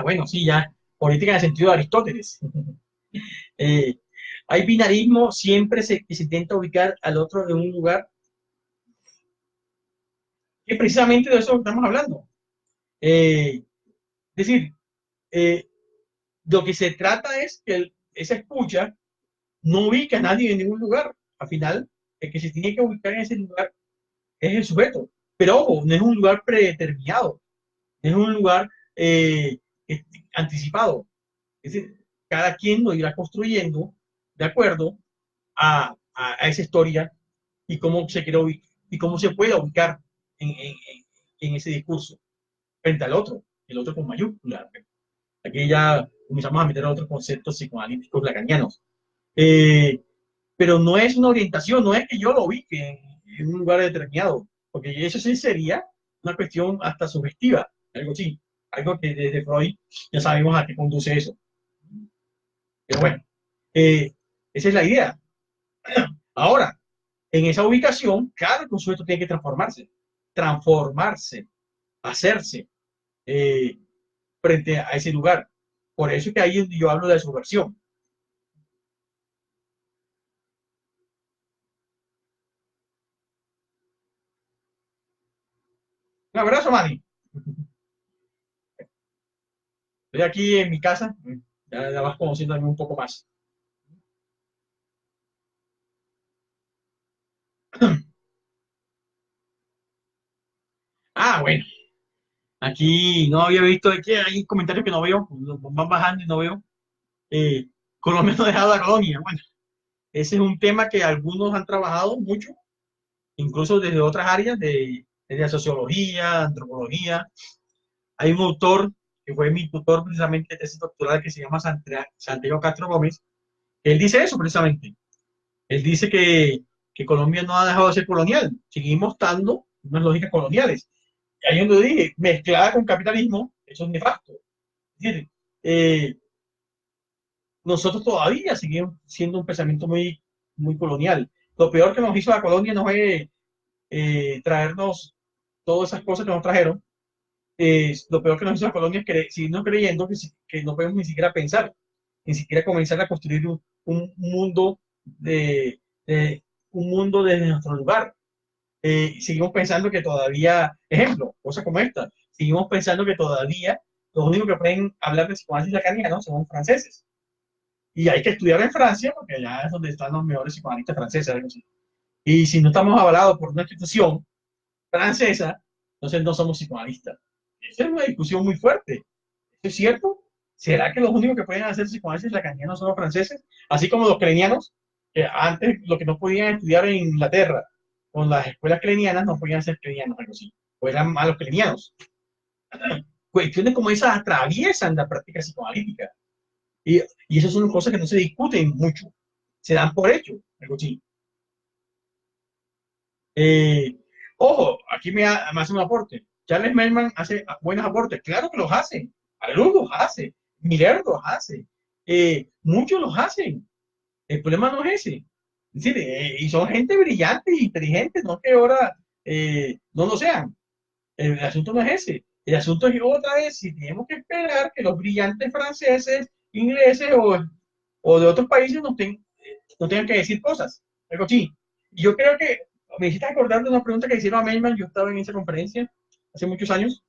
Bueno, sí, ya. Política en el sentido de Aristóteles. Eh, hay binarismo, siempre que se intenta ubicar al otro en un lugar, que precisamente de eso estamos hablando. Es decir, eh, lo que se trata es que esa escucha no ubica a nadie en ningún lugar. Al final, el que se tiene que ubicar en ese lugar es el sujeto. Pero ojo, no es un lugar predeterminado, no es un lugar eh, anticipado. Es decir, cada quien lo irá construyendo de acuerdo a esa historia y cómo se quiere ubicar, y cómo se puede ubicar en ese discurso frente al otro, el otro con mayúscula. Aquí ya comenzamos a meter otros conceptos psicoanalíticos lacanianos. Eh, pero no es una orientación, no es que yo lo ubique en un lugar determinado, porque eso sí sería una cuestión hasta subjetiva, algo así, algo que desde Freud ya sabemos a qué conduce eso. Pero bueno, eh, esa es la idea. Ahora, en esa ubicación, claro que un sujeto tiene que transformarse, hacerse eh, frente a ese lugar. Por eso es que ahí yo hablo de subversión. Un abrazo, Manny. Estoy aquí en mi casa, ya vas conociéndome un poco más. Bueno, aquí no había visto, es que hay comentarios que no veo, van bajando y no veo. Eh, Colombia no ha dejado la colonia. Bueno, ese es un tema que algunos han trabajado mucho, incluso desde otras áreas, desde la sociología, antropología. Hay un autor que fue mi tutor precisamente de tesis doctoral que se llama Santiago Castro Gómez. Él dice eso precisamente. Él dice que Colombia no ha dejado de ser colonial. Seguimos estando unas lógicas coloniales. Y ahí donde dije, mezclada con capitalismo, eso es nefasto. Es decir, eh, nosotros todavía seguimos siendo un pensamiento muy colonial. Lo peor que nos hizo la colonia no fue traernos todas esas cosas que nos trajeron. Lo peor que nos hizo la colonia es seguirnos creyendo que no podemos ni siquiera pensar, ni siquiera comenzar a construir un mundo de un mundo desde nuestro lugar. Seguimos pensando que todavía, ejemplo, cosas como esta, seguimos pensando que todavía los únicos que pueden hablar de psicoanálisis lacaniano son franceses. Y hay que estudiar en Francia porque allá es donde están los mejores psicoanalistas franceses. Algo así. Y si no estamos avalados por una institución francesa, entonces no somos psicoanalistas. Esa es una discusión muy fuerte. ¿Eso es cierto? ¿Será que los únicos que pueden hacer psicoanálisis lacaniano son los franceses? Así como los klenianos, que antes lo que no podían estudiar en Inglaterra con las escuelas klenianas no podían ser klenianos, algo así. O eran malos klenianos. Cuestiones como esas atraviesan la práctica psicoanalítica. Y esas son cosas que no se discuten mucho. Se dan por hecho, algo así. Eh, Ojo, aquí me hace un aporte. Charles Melman hace buenos aportes. Claro que los hace. Algunos los hace. Miller los hace. Muchos los hacen. El problema no es ese. Es decir, y son gente brillante e inteligente, no que ahora no lo sean. El asunto no es ese. El asunto es que otra vez, si tenemos que esperar que los brillantes franceses, ingleses o de otros países nos tengan que decir cosas. Algo así. Y yo creo que me hiciste acordar de una pregunta que hicieron a Meilman. Yo estaba en esa conferencia hace muchos años.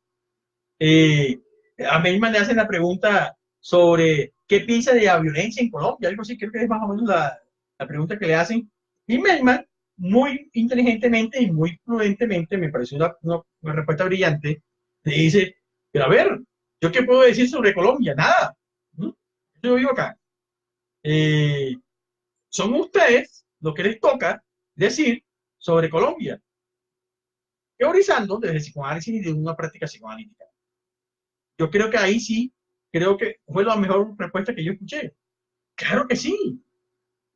Eh, a Meilman le hacen la pregunta sobre qué piensa de la violencia en Colombia. Algo así, creo que es más o menos la pregunta que le hacen. Y Meilman, muy inteligentemente y muy prudentemente, me pareció una respuesta brillante, le dice, pero a ver, ¿yo qué puedo decir sobre Colombia? Nada. ¿Mm? Yo vivo acá. Eh, Son ustedes lo que les toca decir sobre Colombia, teorizando desde el psicoanálisis y de una práctica psicoanalítica. Yo creo que ahí sí, creo que fue la mejor respuesta que yo escuché. Claro que sí.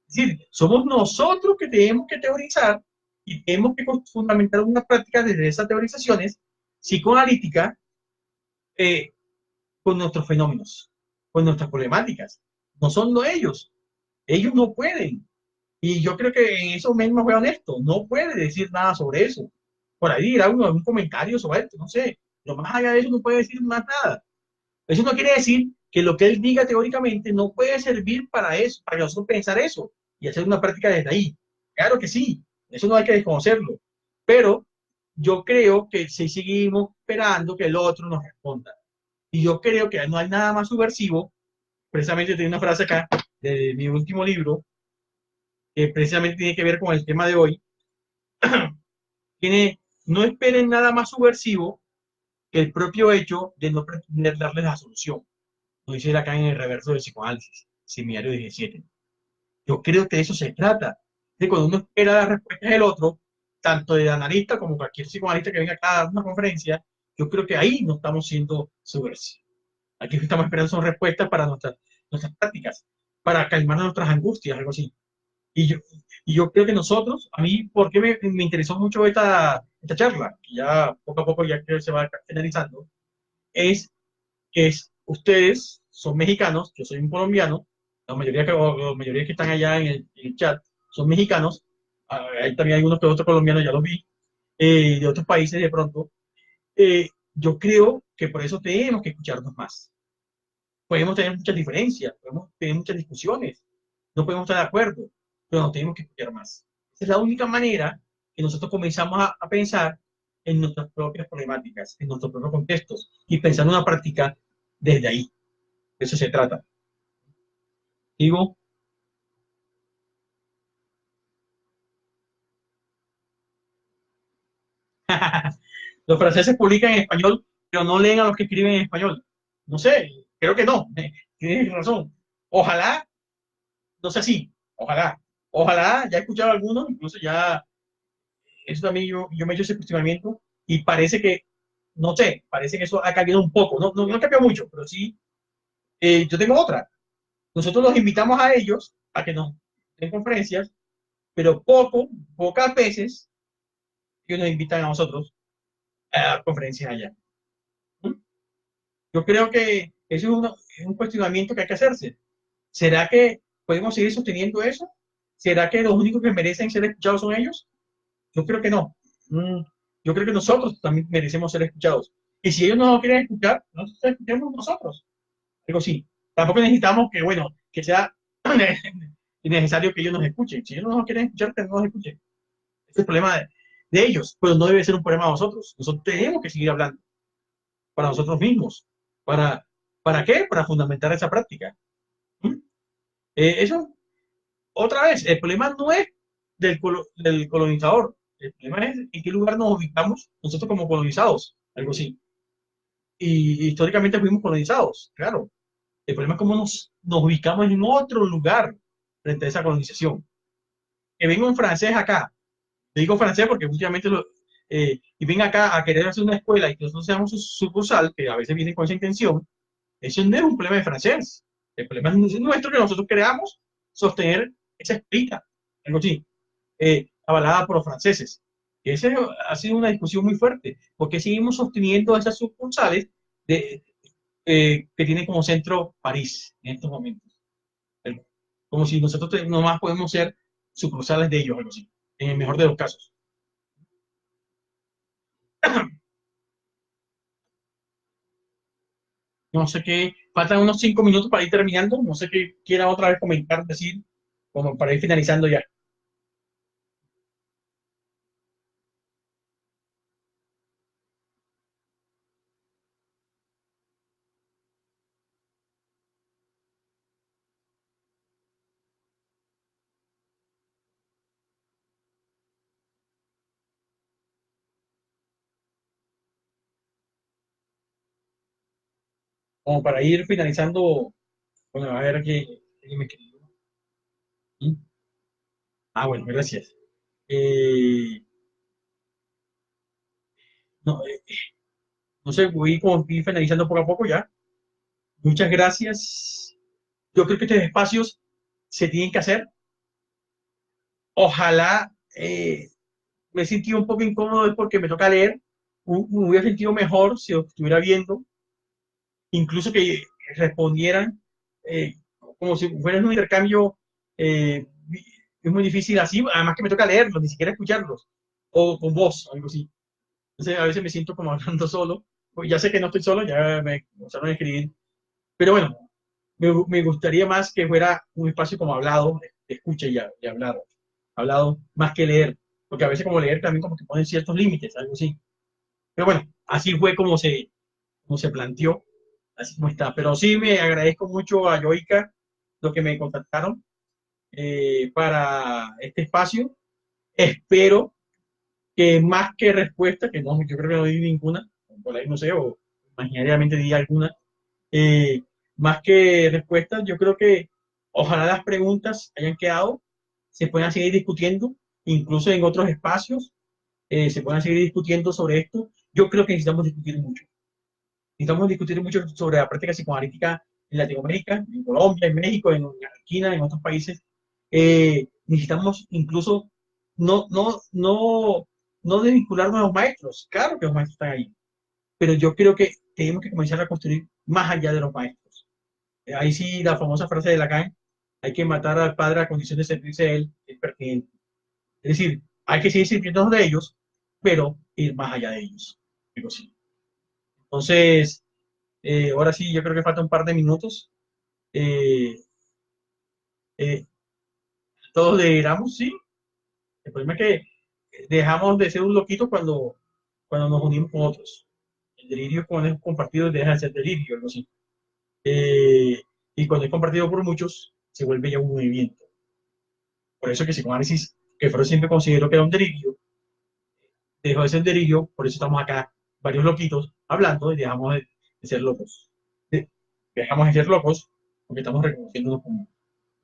Es decir, somos nosotros que tenemos que teorizar y tenemos que fundamentar una práctica desde esas teorizaciones psicoanalíticas eh, con nuestros fenómenos, con nuestras problemáticas. No son ellos. Ellos no pueden. Y yo creo que en eso mismo fue honesto. No puede decir nada sobre eso. Por ahí dirá uno algún comentario sobre esto, no sé. Pero más allá de eso no puede decir más nada. Eso no quiere decir que lo que él diga teóricamente no puede servir para eso, para nosotros pensar eso y hacer una práctica desde ahí. Claro que sí, eso no hay que desconocerlo. Pero yo creo que si seguimos esperando que el otro nos responda. Y yo creo que no hay nada más subversivo. Precisamente tengo una frase acá de mi último libro, que precisamente tiene que ver con el tema de hoy. No esperen nada más subversivo que el propio hecho de no pretender darles la solución. Lo dice acá en el reverso del psicoanálisis, seminario 17. Yo creo que de eso se trata. De cuando uno espera las respuestas del otro, tanto de analista como cualquier psicoanalista que venga acá a dar una conferencia, yo creo que ahí no estamos siendo subversivos. Aquí estamos esperando son respuestas para nuestras prácticas, para calmar nuestras angustias, algo así. Y yo, y yo creo que nosotros, a mí, ¿por qué me interesó mucho esta charla? Que ya poco a poco ya creo que se va finalizando, es que ustedes son mexicanos, yo soy un colombiano, la mayoría que están allá en el chat son mexicanos, ahí también hay unos que otros colombianos, ya los vi, de otros países de pronto. Yo creo que por eso tenemos que escucharnos más. Podemos tener muchas diferencias, podemos tener muchas discusiones, no podemos estar de acuerdo, pero nos tenemos que escuchar más. Esa es la única manera que nosotros comenzamos a pensar en nuestras propias problemáticas, en nuestros propios contextos y pensar en una práctica desde ahí. De eso se trata. Digo, los franceses publican en español, pero no leen a los que escriben en español. No sé, creo que no. Tienes razón. Ojalá, no sé si, ojalá, ojalá, ya he escuchado algunos, incluso ya eso también yo me he hecho ese cuestionamiento y parece que, no sé, parece que eso ha cambiado un poco. No ha cambiado mucho, pero sí. Yo tengo otra. Nosotros los invitamos a ellos a que nos den conferencias, pero pocas veces ellos nos invitan a nosotros a dar conferencias allá. ¿Mm? Yo creo que eso es un cuestionamiento que hay que hacerse. ¿Será que podemos seguir sosteniendo eso? ¿Será que los únicos que merecen ser escuchados son ellos? Yo creo que no. Mm, yo creo que nosotros también merecemos ser escuchados. Y si ellos no nos quieren escuchar, nosotros escuchemos nosotros. Algo así. Tampoco necesitamos que, bueno, que sea necesario que ellos nos escuchen. Si ellos no nos quieren escuchar, que no nos escuchen. Ese es el problema de ellos, pero no debe ser un problema de nosotros. Nosotros tenemos que seguir hablando para nosotros mismos. ¿Para, ¿Para qué? Para fundamentar esa práctica. ¿Mm? Eso, otra vez, el problema no es del colonizador. El problema es en qué lugar nos ubicamos nosotros como colonizados, algo así. Y históricamente fuimos colonizados, claro. El problema es cómo nos ubicamos en otro lugar frente a esa colonización. Que venga un francés acá, te digo francés porque últimamente y venga acá a querer hacer una escuela y que nosotros seamos su sucursal, que a veces viene con esa intención, eso no es un problema de francés. El problema es nuestro que nosotros creamos sostener esa escrita, algo así, avalada por los franceses. Esa ha sido una discusión muy fuerte, porque seguimos sosteniendo esas sucursales de, que tienen como centro París en estos momentos. Como si nosotros nomás podemos ser sucursales de ellos, algo así, en el mejor de los casos. No sé qué, faltan unos 5 minutos para ir terminando, no sé qué quiera otra vez comentar, decir, como para ir finalizando ya. Como para ir finalizando, bueno, a ver qué me escribió. ¿Sí? Ah, bueno, gracias. Eh, no, no sé, voy como ir finalizando poco a poco ya. Muchas gracias. Yo creo que estos espacios se tienen que hacer. Ojalá me he sentido un poco incómodo porque me toca leer. Me hubiera sentido mejor si lo estuviera viendo, incluso que respondieran como si fuera un intercambio. eh, es muy difícil así, además que me toca leerlos, ni siquiera escucharlos, o con voz, algo así. Entonces a veces me siento como hablando solo, pues ya sé que no estoy solo, ya me comenzaron a escribir, pero bueno, me gustaría más que fuera un espacio como hablado, de escucha y hablado, hablado más que leer, porque a veces como leer también como que ponen ciertos límites, algo así. Pero bueno, así fue como se planteó, así como está. Pero sí me agradezco mucho a Yoica lo que me contactaron para este espacio. Espero que más que respuesta, que no, yo creo que no di ninguna, por ahí no sé, o imaginariamente di alguna, eh, más que respuestas, yo creo que ojalá las preguntas hayan quedado, se puedan seguir discutiendo, incluso en otros espacios, se puedan seguir discutiendo sobre esto. Yo creo que necesitamos discutir mucho. Necesitamos discutir mucho sobre la práctica psicoanalítica en Latinoamérica, en Colombia, en México, en Argentina, en otros países. Necesitamos incluso no desvincularnos a los maestros. Claro que los maestros están ahí, pero yo creo que tenemos que comenzar a construir más allá de los maestros. Ahí sí, la famosa frase de Lacan, hay que matar al padre a condición de servirse de él, es pertinente. Es decir, hay que seguir sirviéndonos de ellos, pero ir más allá de ellos. Digo, sí. Entonces, ahora sí, yo creo que falta un par de minutos. Eh, eh, Todos deliramos, sí. El problema es que dejamos de ser un loquito cuando nos unimos con otros. El delirio cuando es compartido deja de ser delirio, algo así. Eh, y cuando es compartido por muchos, se vuelve ya un movimiento. Por eso que psicoanálisis, que Freud siempre consideró que era un delirio, dejó de ser un delirio, por eso estamos acá, varios loquitos, hablando y dejamos de ser locos. Dejamos de ser locos porque estamos reconociéndonos como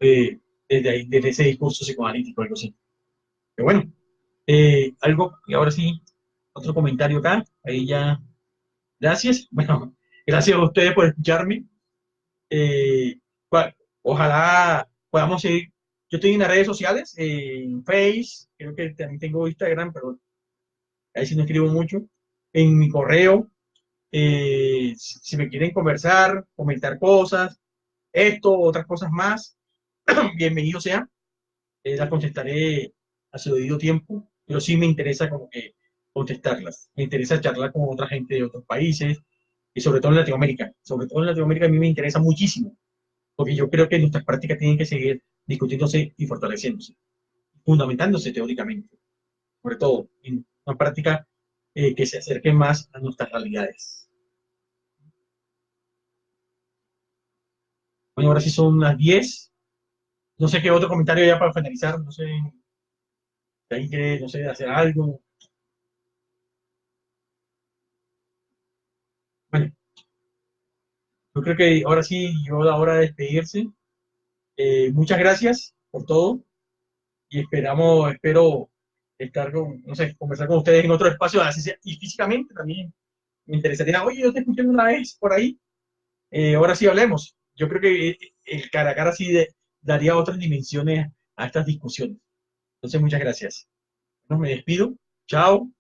eh, desde ahí, desde ese discurso psicoanalítico, algo así. Pero bueno, algo, y ahora sí, otro comentario acá, ahí ya, gracias. Bueno, gracias a ustedes por escucharme. Eh, Ojalá podamos seguir. Yo estoy en las redes sociales, en Face, creo que también tengo Instagram, pero ahí sí no escribo mucho. En mi correo, si me quieren conversar, comentar cosas, esto, otras cosas más, bienvenido sea. Las contestaré a su debido tiempo, pero sí me interesa como que contestarlas. Me interesa charlar con otra gente de otros países y sobre todo en Latinoamérica. Sobre todo en Latinoamérica a mí me interesa muchísimo, porque yo creo que nuestras prácticas tienen que seguir discutiéndose y fortaleciéndose, fundamentándose teóricamente, sobre todo una práctica que se acerque más a nuestras realidades. Bueno, ahora sí son las 10. No sé qué otro comentario ya para finalizar. No sé, si alguien quiere, no sé, hacer algo. Bueno, yo creo que ahora sí llegó la hora de despedirse. Muchas gracias por todo y espero estar con, no sé, conversar con ustedes en otro espacio de la ciencia y físicamente también me interesaría, oye, yo te escuché una vez por ahí, ahora sí hablemos. Yo creo que el cara a cara sí daría otras dimensiones a estas discusiones. Entonces, muchas gracias. No me despido. Chao.